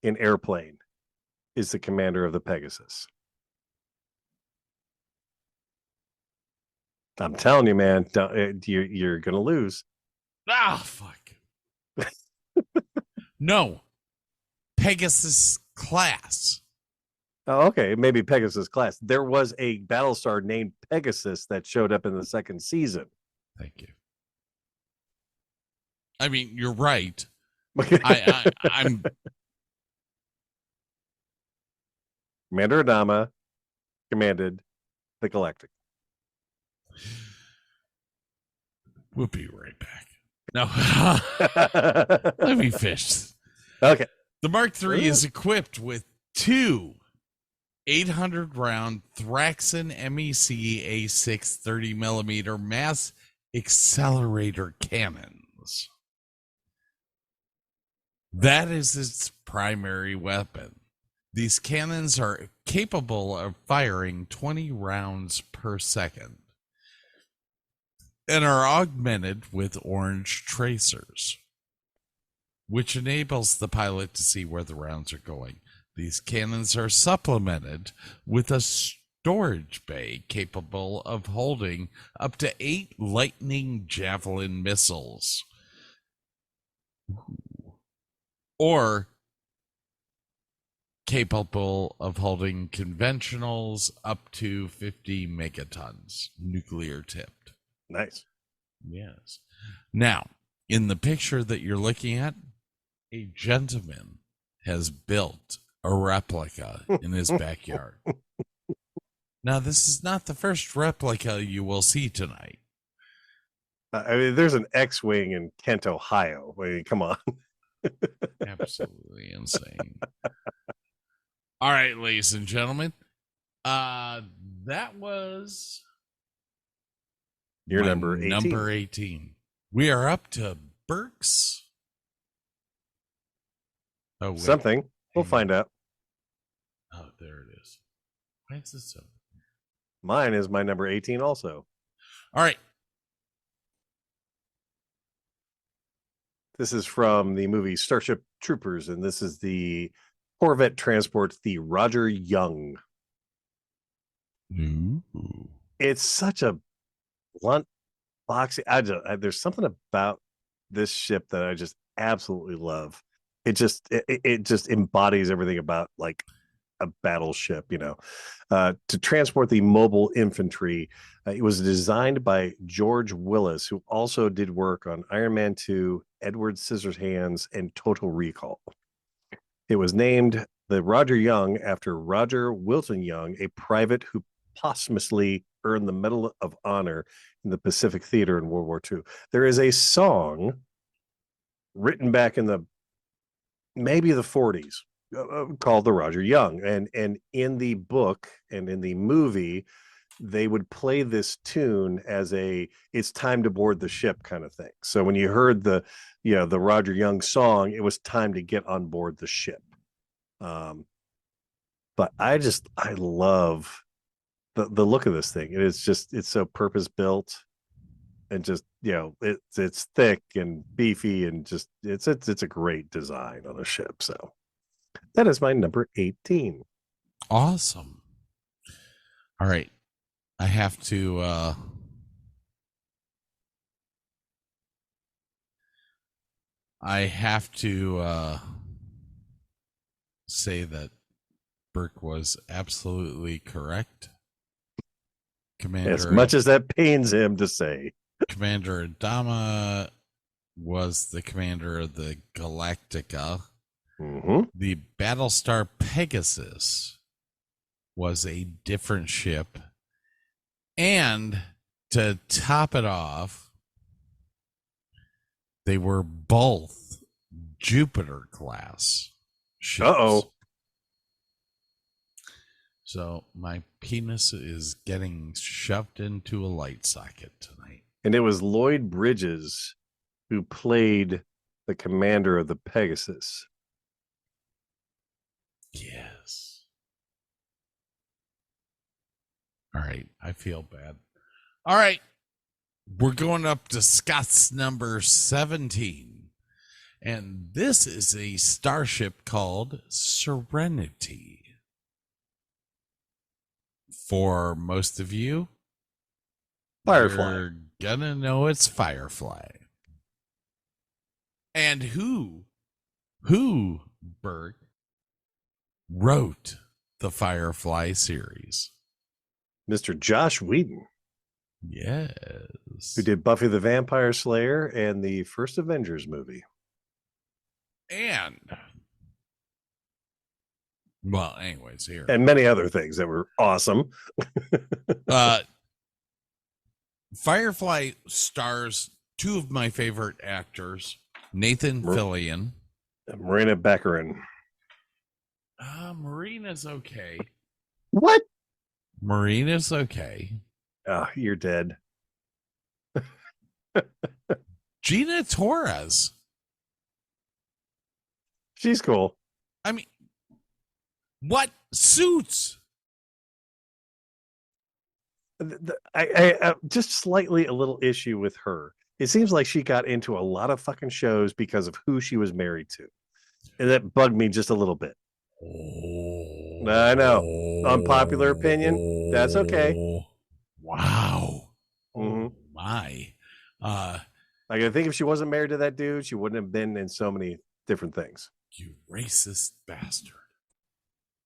in Airplane is the commander of the Pegasus. I'm telling you, man, you're going to lose. Ah, fuck. No. Pegasus class. Oh, okay, maybe Pegasus class. There was a Battlestar named Pegasus that showed up in the second season. Thank you. I mean, you're right. I'm Commander Adama commanded the Galactic. We'll be right back. No. Let me fish. Okay. The Mark III is equipped with two 800-round Thraxon MEC A6 30mm mass accelerator cannons. That is its primary weapon. These cannons are capable of firing 20 rounds per second and are augmented with orange tracers, which enables the pilot to see where the rounds are going. These cannons are supplemented with a storage bay capable of holding up to 8 Lightning Javelin missiles, or capable of holding conventionals up to 50 megatons, nuclear tipped. Nice. Yes. Now, in the picture that you're looking at, a gentleman has built a replica in his backyard. Now, this is not the first replica you will see tonight. I mean, there's an X-wing in Kent, Ohio. I mean, come on. Absolutely insane. All right, ladies and gentlemen, that was Your my number 18. Number 18. We are up to Burke's. Oh, wait. Something. We'll find out. Oh, there it is. Why is this so? Mine is my number 18 also. All right. This is from the movie Starship Troopers, and this is the Corvette transport, the Roger Young. Ooh. It's such a blunt, boxy. There's something about this ship that I just absolutely love. It just embodies everything about like a battleship, you know. To transport the mobile infantry, it was designed by George Willis, who also did work on Iron Man 2, Edward Scissorhands, and Total Recall. It was named the Roger Young after Roger Wilton Young, a private who posthumously earned the Medal of Honor in the Pacific Theater in World War II. There is a song written back in the maybe the 40s called the Roger Young, and in the book and in the movie they would play this tune as a it's time to board the ship kind of thing. So when you heard the Roger Young song, it was time to get on board the ship. But I love the look of this thing. It's so purpose built, and just it's thick and beefy, and just it's a great design on a ship. So that is my number 18. Awesome. All right. I have to say that Burke was absolutely correct. Commander, As much as that pains him to say. Commander Adama was the commander of the Galactica. Mm-hmm. The Battlestar Pegasus was a different ship. And to top it off, they were both Jupiter class ships. Uh-oh. So my penis is getting shoved into a light socket tonight. And it was Lloyd Bridges who played the commander of the Pegasus. Yes. All right. I feel bad. All right. We're going up to Scott's number 17. And this is a starship called Serenity. For most of you, Firefly. you're gonna know it's Firefly. And who, Burke, wrote the Firefly series? Mr. Josh Whedon, Yes. who did Buffy the Vampire Slayer and the first Avengers movie. And, well, anyways, here. And many other things that were awesome. Firefly stars two of my favorite actors, Nathan Fillion. Marina Baccarin. Marina's okay. What? Marina's okay. Oh, you're dead. Gina Torres. She's cool. I mean, what suits? I just slightly a little issue with her. It seems like she got into a lot of fucking shows because of who she was married to. And that bugged me just a little bit. I know. Unpopular opinion. That's okay. Wow. Mm-hmm. Oh my. Like, I think if she wasn't married to that dude, she wouldn't have been in so many different things. You racist bastard.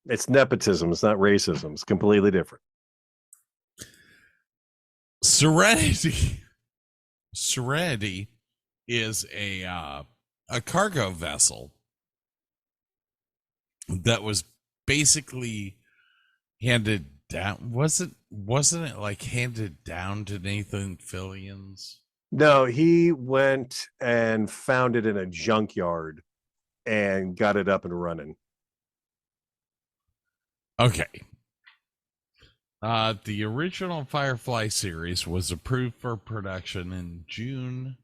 It's nepotism. It's not racism. It's completely different. Serenity is a cargo vessel that was basically handed down. Wasn't it like handed down to Nathan Fillion's? No, he went and found it in a junkyard and got it up and running. Okay. The original Firefly series was approved for production in June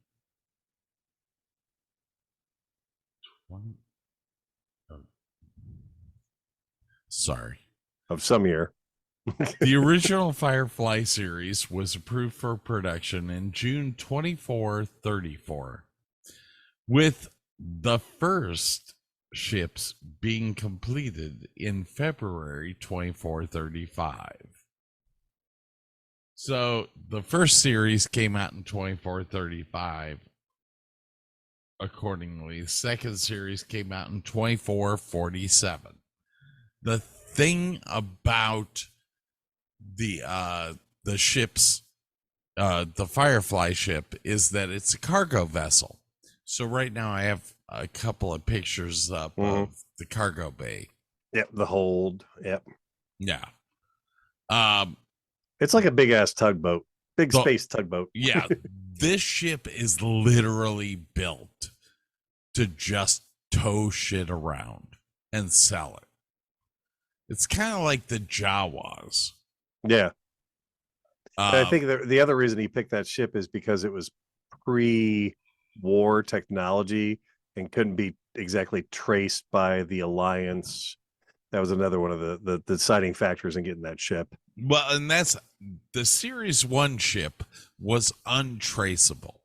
20. Sorry. Of some year. The original Firefly series was approved for production in June 2434, with the first ships being completed in February 2435. So the first series came out in 2435. Accordingly, the second series came out in 2447. The thing about the ships, the Firefly ship, is that it's a cargo vessel. So right now I have a couple of pictures up of the cargo bay. Yep, the hold. Yep. Yeah. It's like a big ass tugboat. Big space tugboat. Yeah. This ship is literally built to just tow shit around and sell it. It's kind of like the Jawas. Yeah. I think the other reason he picked that ship is because it was pre-war technology and couldn't be exactly traced by the Alliance. That was another one of the deciding factors in getting that ship. Well, and that's the Series 1 ship was untraceable,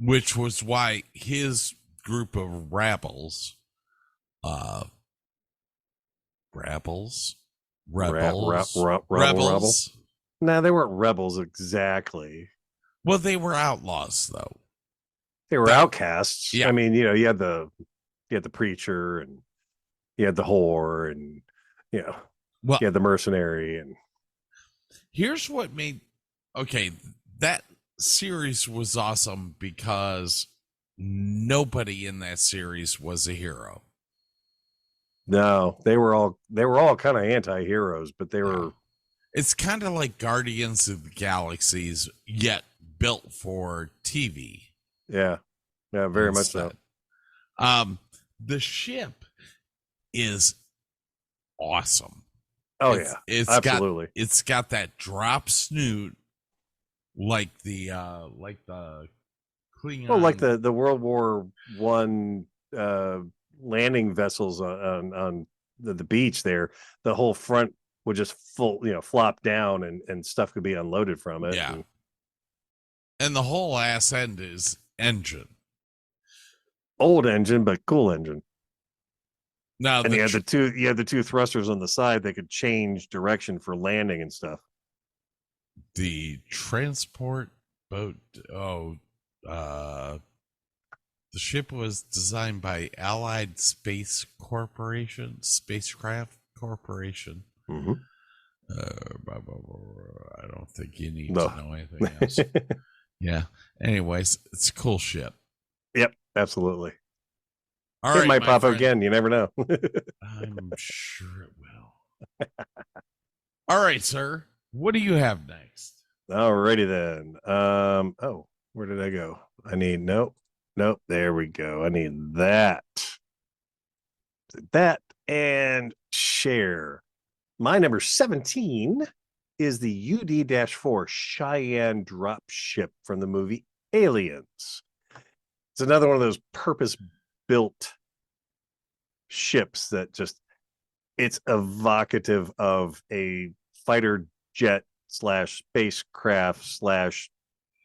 which was why his group of rebels. No, they weren't rebels exactly. Well, they were outlaws, though. They were outcasts. Yeah. I mean, you had the preacher, and you had the whore, and you had the mercenary. And here's what made that series was awesome because nobody in that series was a hero. No, they were all kind of anti-heroes, but they were. It's kind of like Guardians of the Galaxies, yet built for TV. Yeah, very much so. The ship is awesome. Oh It's- yeah, it's absolutely. It's got that drop snoot like the Klingon. Well, like the World War One landing vessels on the beach there, the whole front would just flop down and stuff could be unloaded from it. Yeah. And the whole ass end is engine. Old engine, but cool engine. Now And you had the two thrusters on the side that could change direction for landing and stuff. the transport boat. The ship was designed by Allied Spacecraft Corporation. Mm-hmm. I don't think you need No. to know anything else. Yeah. Anyways, it's a cool ship. Yep, absolutely. All It right, might my pop up friend. again. You never know. I'm sure it will. All right, sir. What do you have next? Alrighty then. Oh, where did I go? I need nope. There we go. I need that. That and share. My number 17 is the UD-4 Cheyenne drop ship from the movie Aliens. It's another one of those purpose-built ships that just it's evocative of a fighter jet / spacecraft /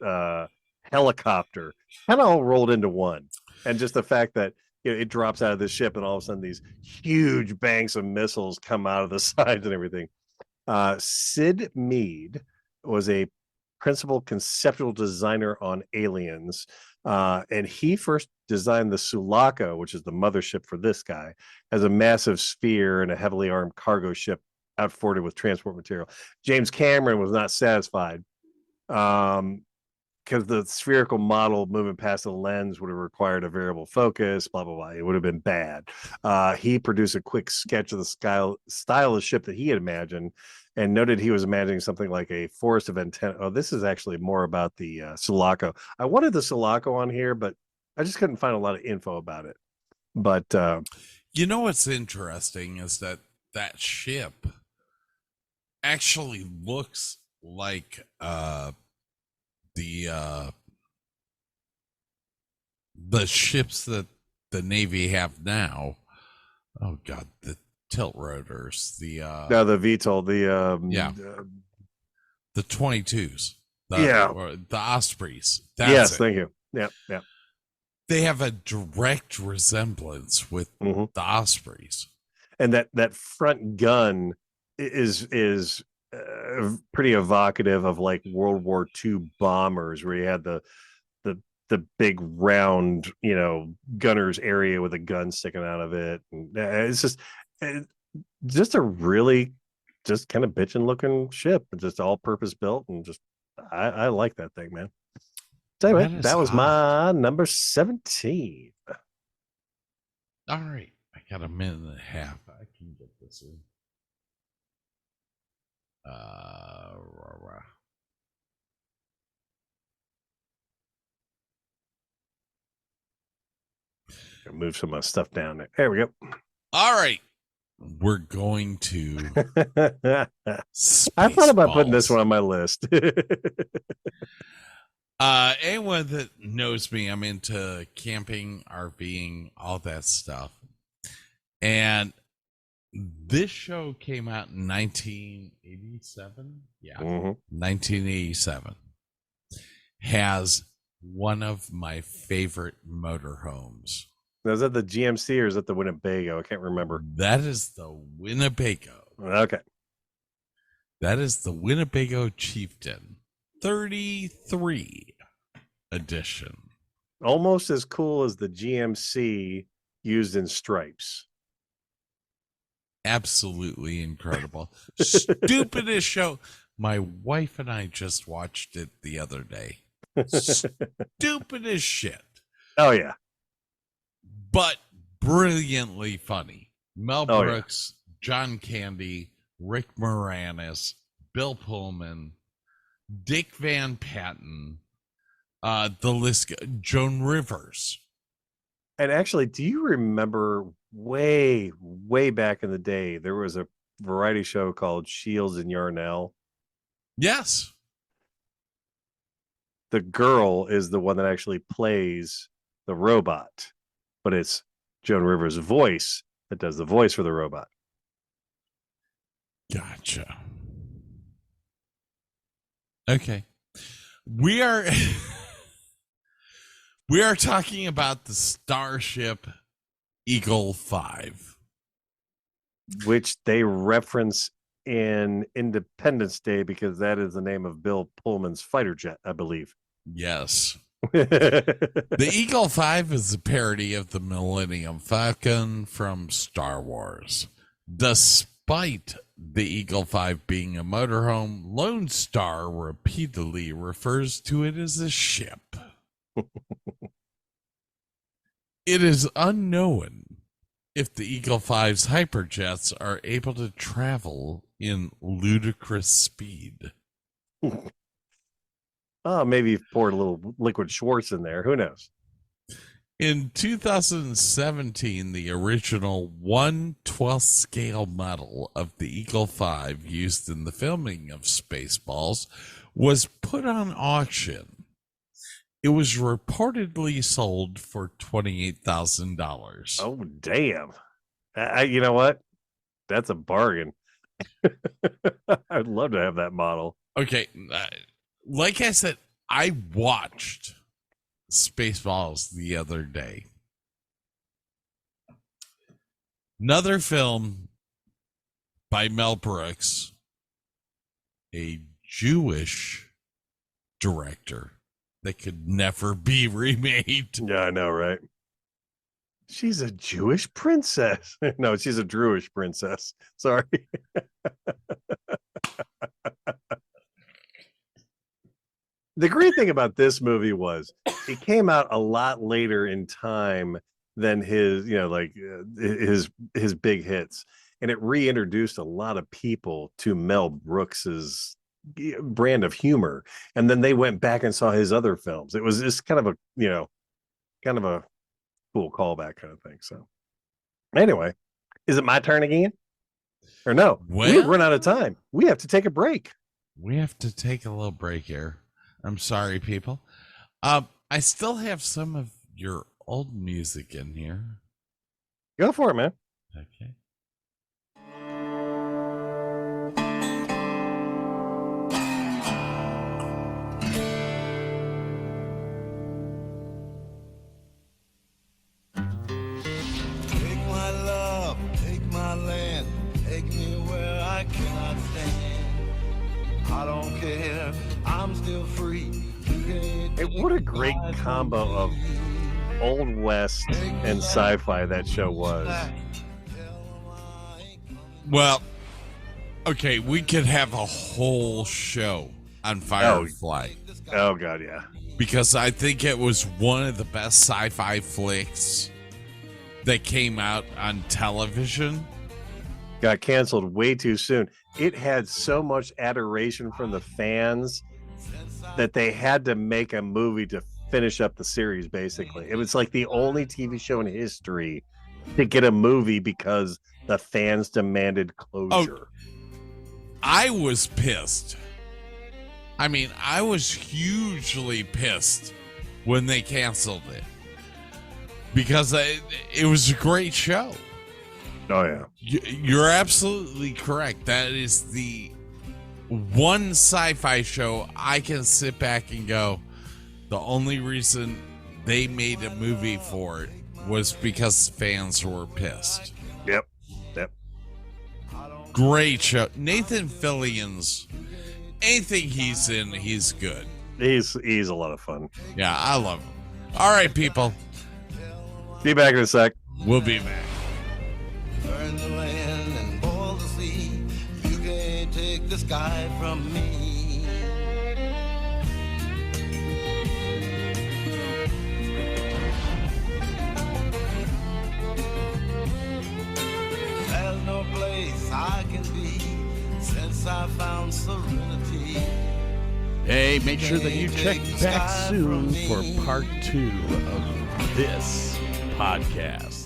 helicopter, kind of all rolled into one. And just the fact that it drops out of the ship and all of a sudden these huge banks of missiles come out of the sides and everything. Sid Mead was a principal conceptual designer on Aliens, and he first designed the Sulaco, which is the mothership for this guy, as a massive sphere and a heavily armed cargo ship outfitted with transport material. James Cameron was not satisfied because the spherical model moving past the lens would have required a variable focus, blah, blah, blah. It would have been bad. He produced a quick sketch of the style of ship that he had imagined and noted he was imagining something like a forest of antenna. Oh, this is actually more about the Sulaco. I wanted the Sulaco on here, but I just couldn't find a lot of info about it. But you know what's interesting is that ship actually looks like the ships that the Navy have now. Oh God, the tilt rotors, the VTOL, the 22s, the Ospreys. Yes, thank you. Yeah. They have a direct resemblance with the Ospreys, and that front gun is pretty evocative of like World War II bombers, where you had the big round, gunner's area with a gun sticking out of it. And it's just a really just kind of bitchin' looking ship, just all purpose built, and just I like that thing, man. So anyway, that was my number 17. All right, I got a minute and a half. I can get this in. Move some of my stuff down there. There we go. All right, we're going to. I thought about putting this one on my list. Anyone that knows me, I'm into camping, RVing, all that stuff. And this show came out in 1987. Yeah, 1987. Has one of my favorite motorhomes. Is that the GMC or is that the Winnebago? I can't remember. That is the Winnebago. Okay. That is the Winnebago Chieftain 33 edition. Almost as cool as the GMC used in stripes. Absolutely incredible. Stupidest show. My wife and I just watched it the other day. Stupidest shit. Oh, yeah. But brilliantly funny. Mel Brooks, John Candy, Rick Moranis, Bill Pullman, Dick Van Patten, the list, Joan Rivers. And actually, do you remember way, way back in the day, there was a variety show called Shields and Yarnell? Yes. The girl is the one that actually plays the robot, but it's Joan Rivers' voice that does the voice for the robot. Gotcha. Okay. We are we are talking about the Starship Eagle 5. Which they reference in Independence Day because that is the name of Bill Pullman's fighter jet, I believe. Yes. The Eagle 5 is a parody of the Millennium Falcon from Star Wars. Despite the Eagle 5 being a motorhome, Lone Star repeatedly refers to it as a ship. It is unknown if the Eagle 5's hyperjets are able to travel in ludicrous speed. Oh, maybe you've poured a little liquid Schwartz in there. Who knows? In 2017, the original 1/12 scale model of the Eagle 5 used in the filming of Spaceballs was put on auction. It was reportedly sold for $28,000. Oh, damn. You know what? That's a bargain. I'd love to have that model. Okay, like I said, I watched Spaceballs the other day. Another film by Mel Brooks, a Jewish director that could never be remade. Yeah, I know, right? She's a Jewish princess. No, she's a Druish princess. Sorry. The great thing about this movie was it came out a lot later in time than his, his big hits, and it reintroduced a lot of people to Mel Brooks's brand of humor. And then they went back and saw his other films. It was just kind of a cool callback kind of thing. So anyway, is it my turn again? Or no? We've run out of time. We have to take a break. We have to take a little break here. I'm sorry, people. I still have some of your old music in here. Go for it, man. Okay. Take my love, take my land, take me where I cannot stand. I don't care, I'm still free. Hey, what a great combo of Old West and sci-fi that show was. Well, okay, we could have a whole show on Firefly. Oh God, yeah. Because I think it was one of the best sci-fi flicks that came out on television. Got canceled way too soon. It had so much adoration from the fans that they had to make a movie to finish up the series, basically. It was like the only TV show in history to get a movie because the fans demanded closure. I was pissed. I mean, I was hugely pissed when they canceled it. Because it was a great show. Oh, yeah. You're absolutely correct. That is the one sci-fi show I can sit back and go, the only reason they made a movie for it was because fans were pissed. Yep. Great show. Nathan Fillion's, anything he's in, he's good. He's a lot of fun. Yeah, I love him. All right, people. Be back in a sec. We'll be back. Burn the land and boil the sea. You can't take the sky from me. There's no place I can be since I found serenity. Hey, make sure that you check back soon for part 2 of this podcast.